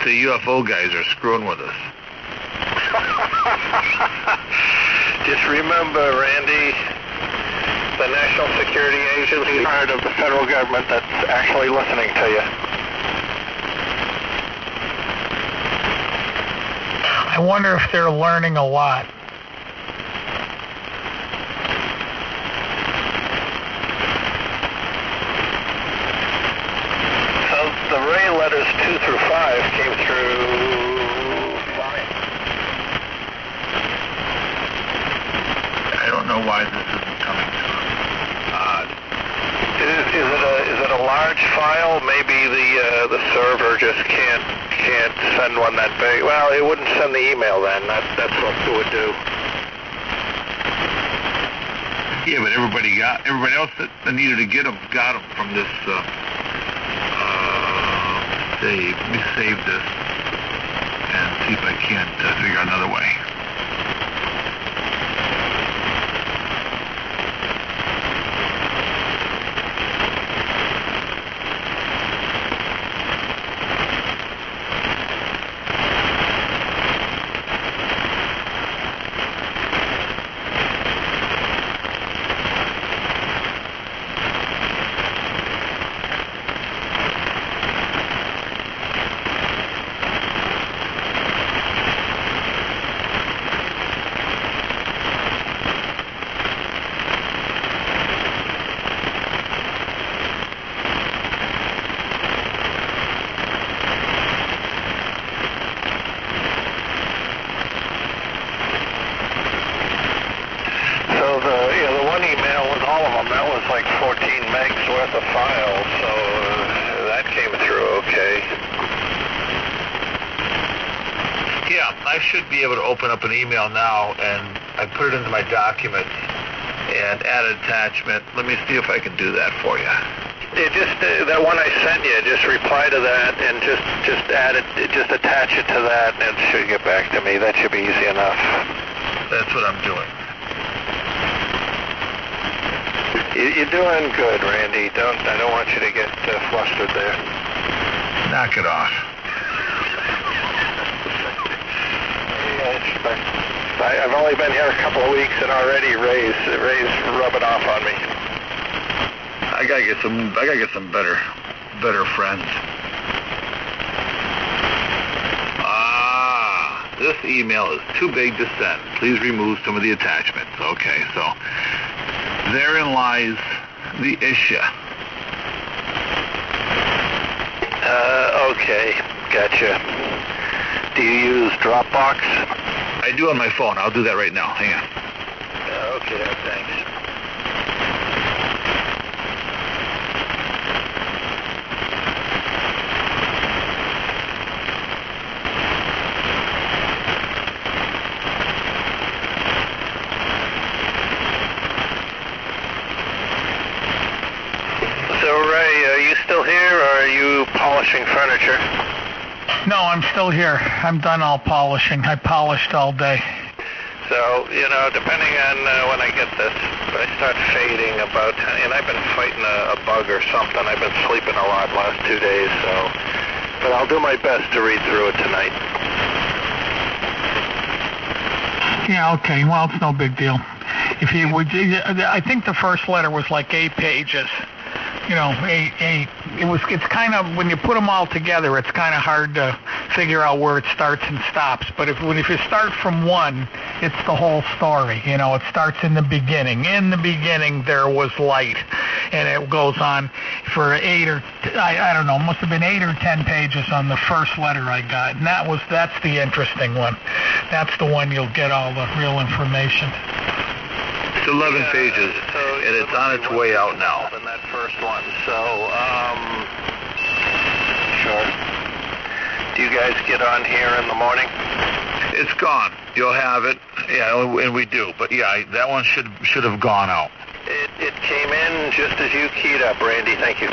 The UFO guys are screwing with us. Just remember, Randy, the National Security Agency is part of the federal government that's actually listening to you. I wonder if they're learning a lot. So the Ray letters 2 through 5 came through fine. I don't know why this isn't coming through. Odd. Is it a large file? Maybe the server just can't send one that big. Well, it wouldn't send the email then. That's what it would do. Yeah, but everybody else that needed to get them got them from this. Save. Let me save this and see if I can't figure out another way. Like 14 megs worth of files, so that came through okay. Yeah, I should be able to open up an email now, and I put it into my documents and add an attachment. Let me see if I can do that for you. Yeah, just that one I sent you, just reply to that and just add it, just attach it to that, and it should get back to me. That should be easy enough. That's what I'm doing. You're doing good, Randy. I don't want you to get flustered there. Knock it off. I've only been here a couple of weeks, and already Ray's rubbing off on me. I gotta get some better friends. This email is too big to send. Please remove some of the attachments. Okay, so therein lies the issue. Okay, gotcha. Do you use Dropbox? I do on my phone. I'll do that right now. Hang on. Okay, thanks. Still here, or are you polishing furniture? No, I'm still here. I'm done all polishing. I polished all day. So, depending on when I get this, I start fading about, and I've been fighting a bug or something. I've been sleeping a lot last 2 days, but I'll do my best to read through it tonight. Yeah, okay. Well, it's no big deal. If you would, I think the first letter was like 8 pages. It's kind of, when you put them all together, it's kind of hard to figure out where it starts and stops. But if you start from one, it's the whole story. It starts in the beginning. In the beginning, there was light, and it goes on for 8 or I don't know, must have been 8 or 10 pages on the first letter I got, and that's the interesting one. That's the one you'll get all the real information. It's 11 pages, and it's on its way out now. In that first one, so, sure. Do you guys get on here in the morning? It's gone. You'll have it. Yeah, and we do. But yeah, that one should have gone out. It came in just as you keyed up, Randy. Thank you.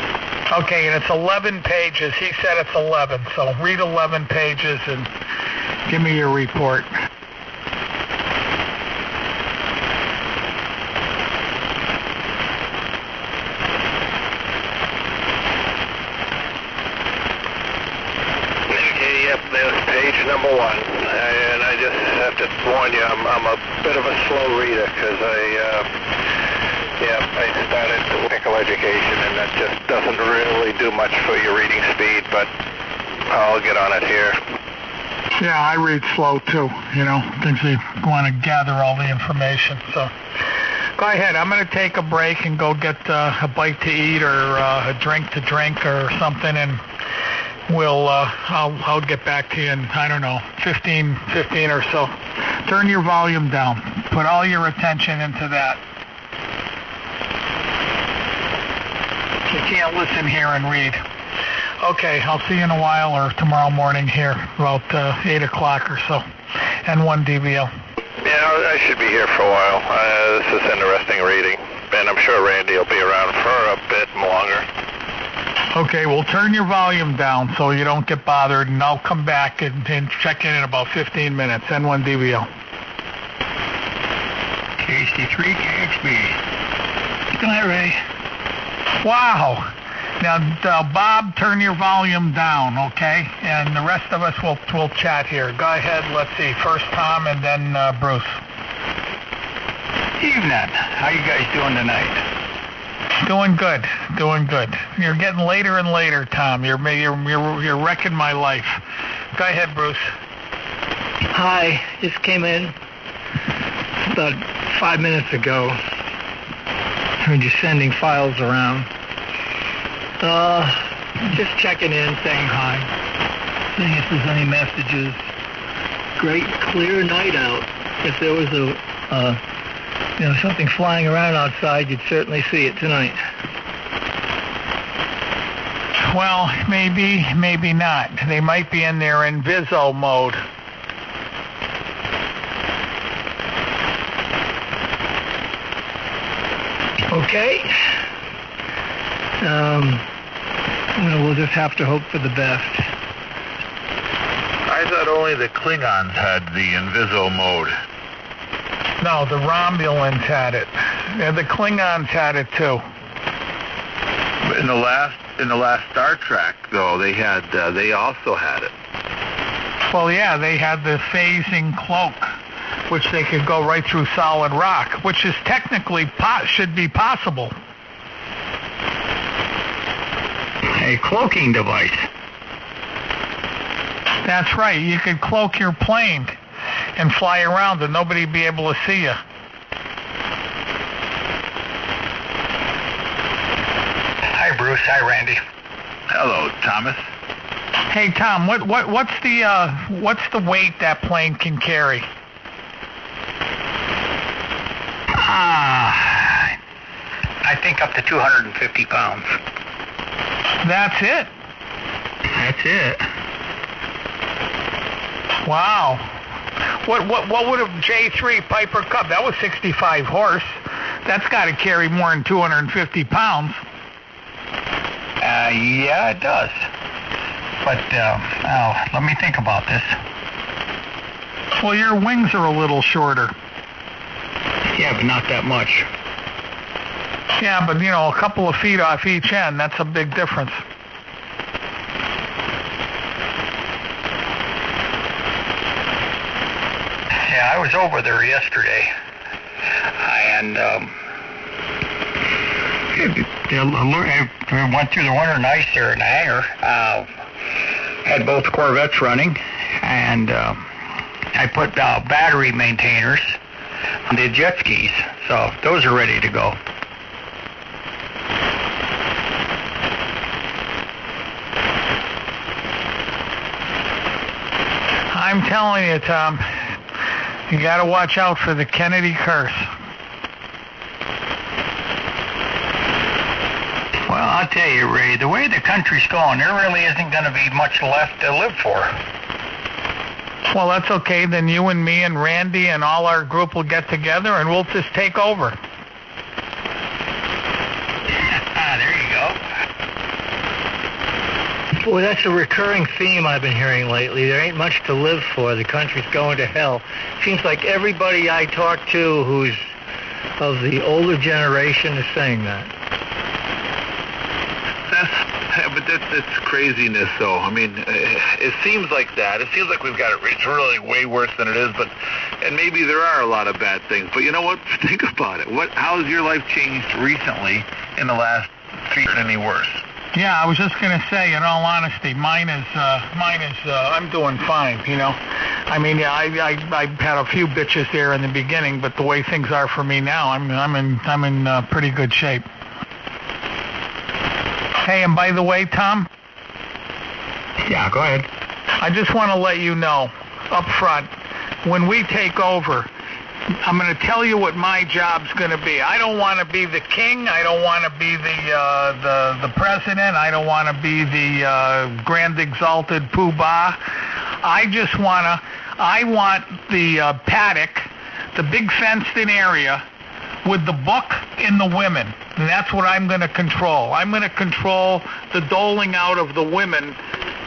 Okay, and it's 11 pages. He said it's 11, so read 11 pages and give me your report. for one, and I just have to warn you, I'm a bit of a slow reader because I started technical education, and that just doesn't really do much for your reading speed, but I'll get on it here. Yeah, I read slow too, because they want to gather all the information. So go ahead. I'm going to take a break and go get a bite to eat or a drink to drink or something, and I'll get back to you in, I don't know, 15 or so. Turn your volume down. Put all your attention into that. You can't listen here and read. Okay, I'll see you in a while or tomorrow morning here, about 8 o'clock or so. N1 DBL. Yeah, I should be here for a while. This is interesting reading, and I'm sure Randy will be around for a bit longer. Okay, well, turn your volume down so you don't get bothered, and I'll come back and check in about 15 minutes. N1 DBL. KHD3, KHB. Good night, Ray. Wow. Now, Bob, turn your volume down, okay? And the rest of us will chat here. Go ahead. Let's see. First Tom and then Bruce. Evening. How you guys doing tonight? Doing good. You're getting later and later, Tom. You're wrecking my life. Go ahead, Bruce. Hi. Just came in about 5 minutes ago. Heard you sending files around. Just checking in, saying hi. Seeing if there's any messages. Great clear night out. If there was something flying around outside, you'd certainly see it tonight. Well, maybe not. They might be in their inviso mode. Okay. We'll just have to hope for the best. I thought only the Klingons had the inviso mode. No, the Romulans had it. Yeah, the Klingons had it too. In the last Star Trek, though, they also had it. Well, yeah, they had the phasing cloak, which they could go right through solid rock, which is technically should be possible. A cloaking device. That's right. You could cloak your plane and fly around and nobody be able to see you. Hi, Bruce. Hi, Randy. Hello, Thomas. Hey, Tom. What's the weight that plane can carry? I think up to 250 pounds. That's it? That's it. Wow. What would a J3 Piper Cub? That was 65 horse. That's got to carry more than 250 pounds. Yeah, it does. But let me think about this. Well, your wings are a little shorter. Yeah, but not that much. Yeah, but, a couple of feet off each end, that's a big difference. Yeah, I was over there yesterday, and I went through the winter nice there in the hangar. Had both Corvettes running, and I put battery maintainers on the jet skis, so those are ready to go. I'm telling you, Tom, you got to watch out for the Kennedy curse. Well, I'll tell you, Ray, the way the country's going, there really isn't going to be much left to live for. Well, that's okay. Then you and me and Randy and all our group will get together and we'll just take over. There you go. Boy, that's a recurring theme I've been hearing lately. There ain't much to live for. The country's going to hell. Seems like everybody I talk to who's of the older generation is saying that. But That's craziness, though. I mean, it seems like that. It seems like we've got it. It's really way worse than it is, and maybe there are a lot of bad things. But you know what? Think about it. How has your life changed recently in the last 3 years? Any worse? Yeah, I was just going to say, in all honesty, mine is I'm doing fine, you know. I mean, yeah, I had a few bitches there in the beginning, but the way things are for me now, I'm in pretty good shape. Hey, and by the way, Tom? Yeah, go ahead. I just want to let you know up front, when we take over, I'm going to tell you what my job's going to be. I don't want to be the king. I don't want to be the president. I don't want to be the grand exalted poobah. I want the paddock, the big fenced-in area with the book and the women. And that's what I'm going to control. I'm going to control the doling out of the women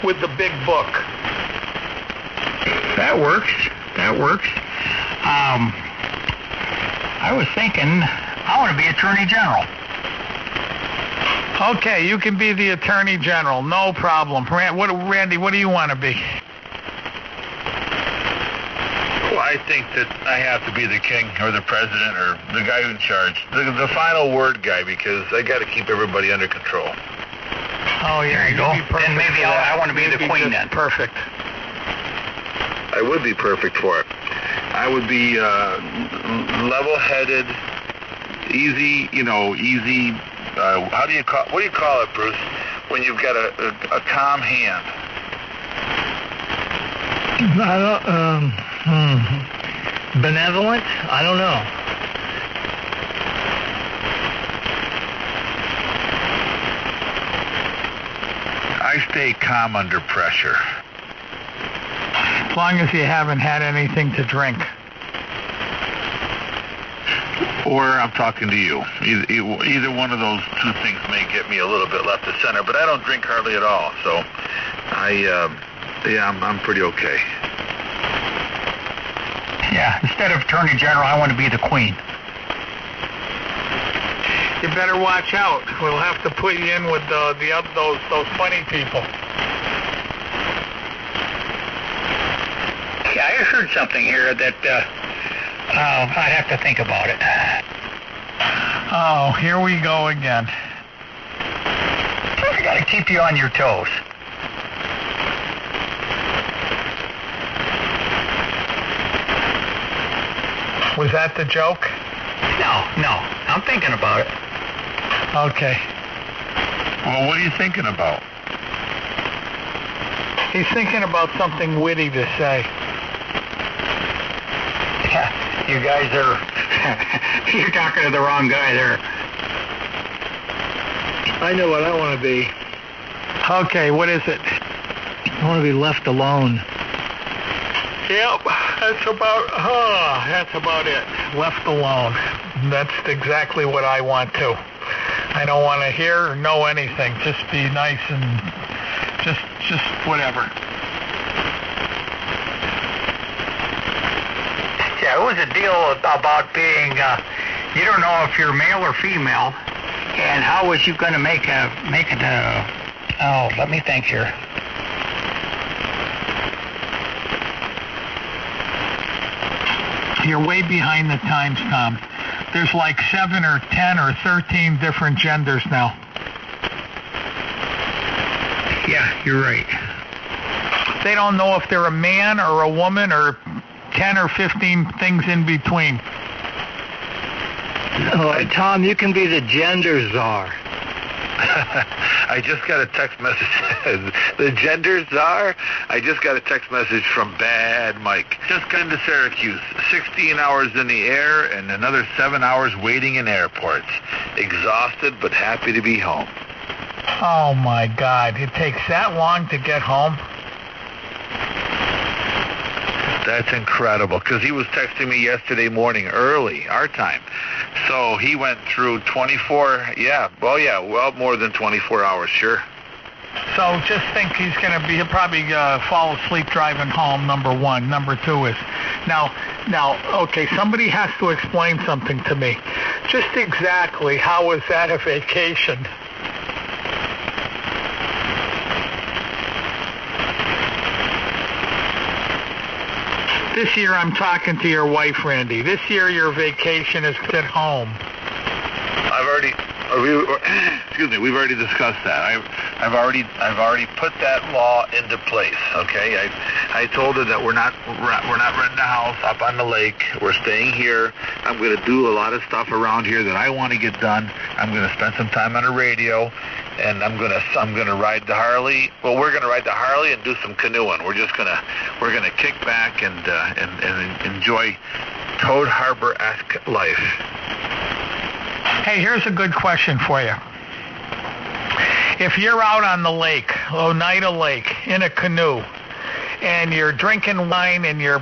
with the big book. That works. I was thinking, I want to be Attorney General. Okay, you can be the Attorney General. No problem. Randy, what do you want to be? Well, I think that I have to be the king or the president or the guy in charge, the final word guy, because I got to keep everybody under control. Oh, yeah. There you go. Then maybe I want to be the queen then. Perfect. I would be perfect for it. I would be level-headed, easy. What do you call it, Bruce? When you've got a calm hand. Benevolent? I don't know. I stay calm under pressure. As long as you haven't had anything to drink. Or I'm talking to you. Either one of those two things may get me a little bit left of center, but I don't drink hardly at all, so I'm pretty okay. Yeah, instead of Attorney General, I want to be the queen. You better watch out. We'll have to put you in with those funny people. Yeah, I heard something here that I'd have to think about it. Oh, here we go again. I got to keep you on your toes. Was that the joke? No. I'm thinking about it. Okay. Well, what are you thinking about? He's thinking about something witty to say. Yeah, you guys are... You're talking to the wrong guy there. I know what I want to be. Okay, what is it? I want to be left alone. Yep, that's about it. Left alone. That's exactly what I want to. I don't want to hear or know anything. Just be nice and just whatever. Yeah, it was a deal about being, you don't know if you're male or female, and how was you going to make it, let me think here. You're way behind the times, Tom. There's like 7 or 10 or 13 different genders now. Yeah, you're right. They don't know if they're a man or a woman or 10 or 15 things in between. Tom, you can be the gender czar. I just got a text message. The gender czar? I just got a text message from Bad Mike. Just got into Syracuse. 16 hours in the air and another 7 hours waiting in airports. Exhausted but happy to be home. Oh, my God. It takes that long to get home? That's incredible, because he was texting me yesterday morning early, our time. So he went through 24, well, more than 24 hours, sure. So just think he'll probably fall asleep driving home, number one. Number two is, now, okay, somebody has to explain something to me. Just exactly how was that a vacation? This year I'm talking to your wife, Randy. This year your vacation is at home. We've already discussed that. I've already put that law into place. Okay, I told her that we're not renting a house up on the lake. We're staying here. I'm going to do a lot of stuff around here that I want to get done. I'm going to spend some time on the radio, and I'm going to ride the Harley. Well, we're going to ride the Harley and do some canoeing. We're going to kick back and enjoy Toad Harbor-esque life. Hey, here's a good question for you. If you're out on the lake, Oneida Lake, in a canoe, and you're drinking wine and you're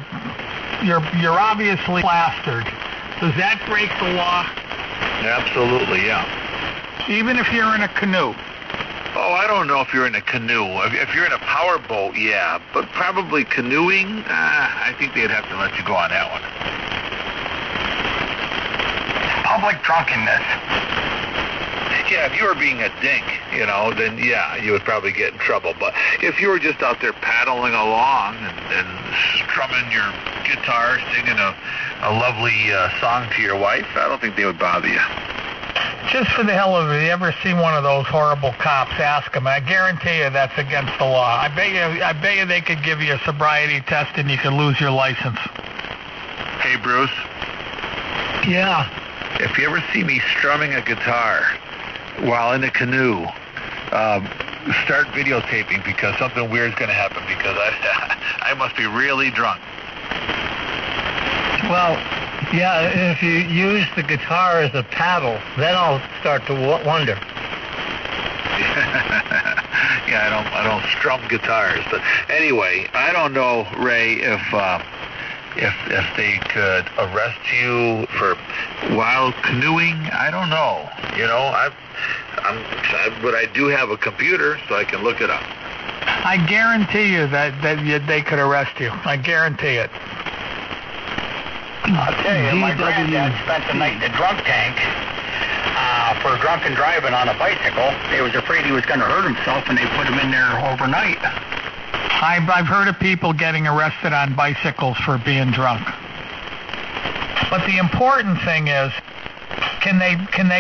obviously plastered, does that break the law? Absolutely, yeah. Even if you're in a canoe? Oh, I don't know if you're in a canoe. If you're in a power boat, yeah. But probably canoeing, I think they'd have to let you go on that one. Public drunkenness. Yeah, if you were being a dink, then yeah, you would probably get in trouble. But if you were just out there paddling along and strumming your guitar, singing a lovely song to your wife, I don't think they would bother you. Just for the hell of it, you ever seen one of those horrible cops? Ask them. I guarantee you that's against the law. I bet you they could give you a sobriety test and you could lose your license. Hey, Bruce. Yeah. If you ever see me strumming a guitar while in a canoe, start videotaping because something weird's going to happen because I must be really drunk. Well, yeah, if you use the guitar as a paddle, then I'll start to wonder. Yeah, I don't strum guitars, but anyway, I don't know, Ray, if they could arrest you for while canoeing. I don't know. But I do have a computer, so I can look it up. I guarantee you that they could arrest you. I guarantee it. I'll tell you, my granddad spent the night in the drunk tank for drunken driving on a bicycle. They was afraid he was going to hurt himself, and they put him in there overnight. I've heard of people getting arrested on bicycles for being drunk. But the important thing is, can they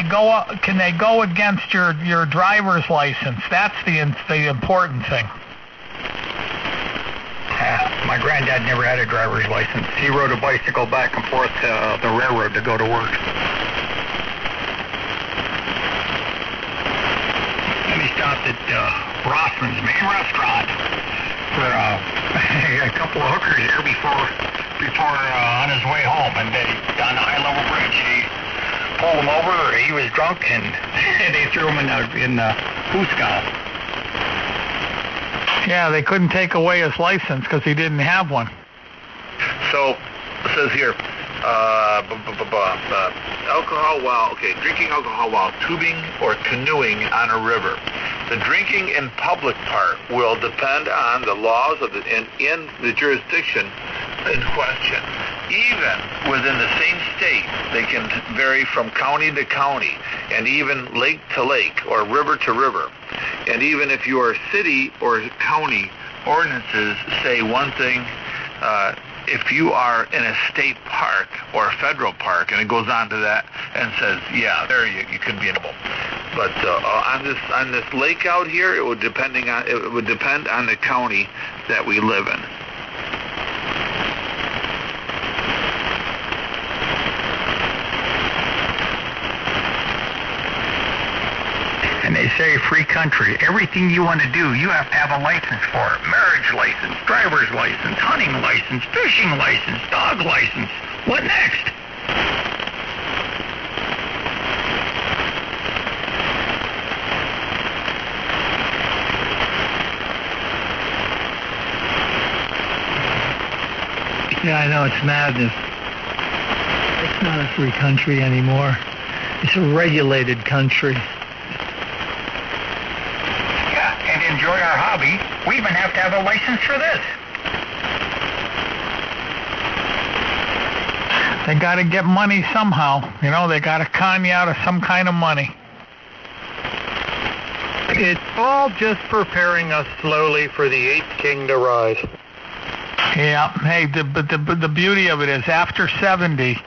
go against your driver's license? That's the important thing. My granddad never had a driver's license. He rode a bicycle back and forth to the railroad to go to work. And he stopped at Rossman's main restaurant for a couple of hookers there before on his way home, and they on the high-level bridge. He pulled him over. He was drunk, and they threw him in the Hooscow. Yeah, they couldn't take away his license because he didn't have one. So it says here, drinking alcohol while tubing or canoeing on a river. The drinking in public part will depend on the laws of in the jurisdiction in question. Even within the same state, they can vary from county to county, and even lake to lake or river to river. And even if your city or county ordinances say one thing, if you are in a state park or a federal park, and it goes on to that and says, yeah, there you can be in trouble. But on this lake out here, it would depend on the county that we live in. And they say free country. Everything you want to do, you have to have a license for it. Marriage license, driver's license, hunting license, fishing license, dog license. What next? Yeah, I know, it's madness. It's not a free country anymore. It's a regulated country. Enjoy our hobby, we even have to have a license for this. They got to get money somehow. They got to con you out of some kind of money. It's all just preparing us slowly for the eighth king to rise. Yeah. Hey, but the beauty of it is after 70,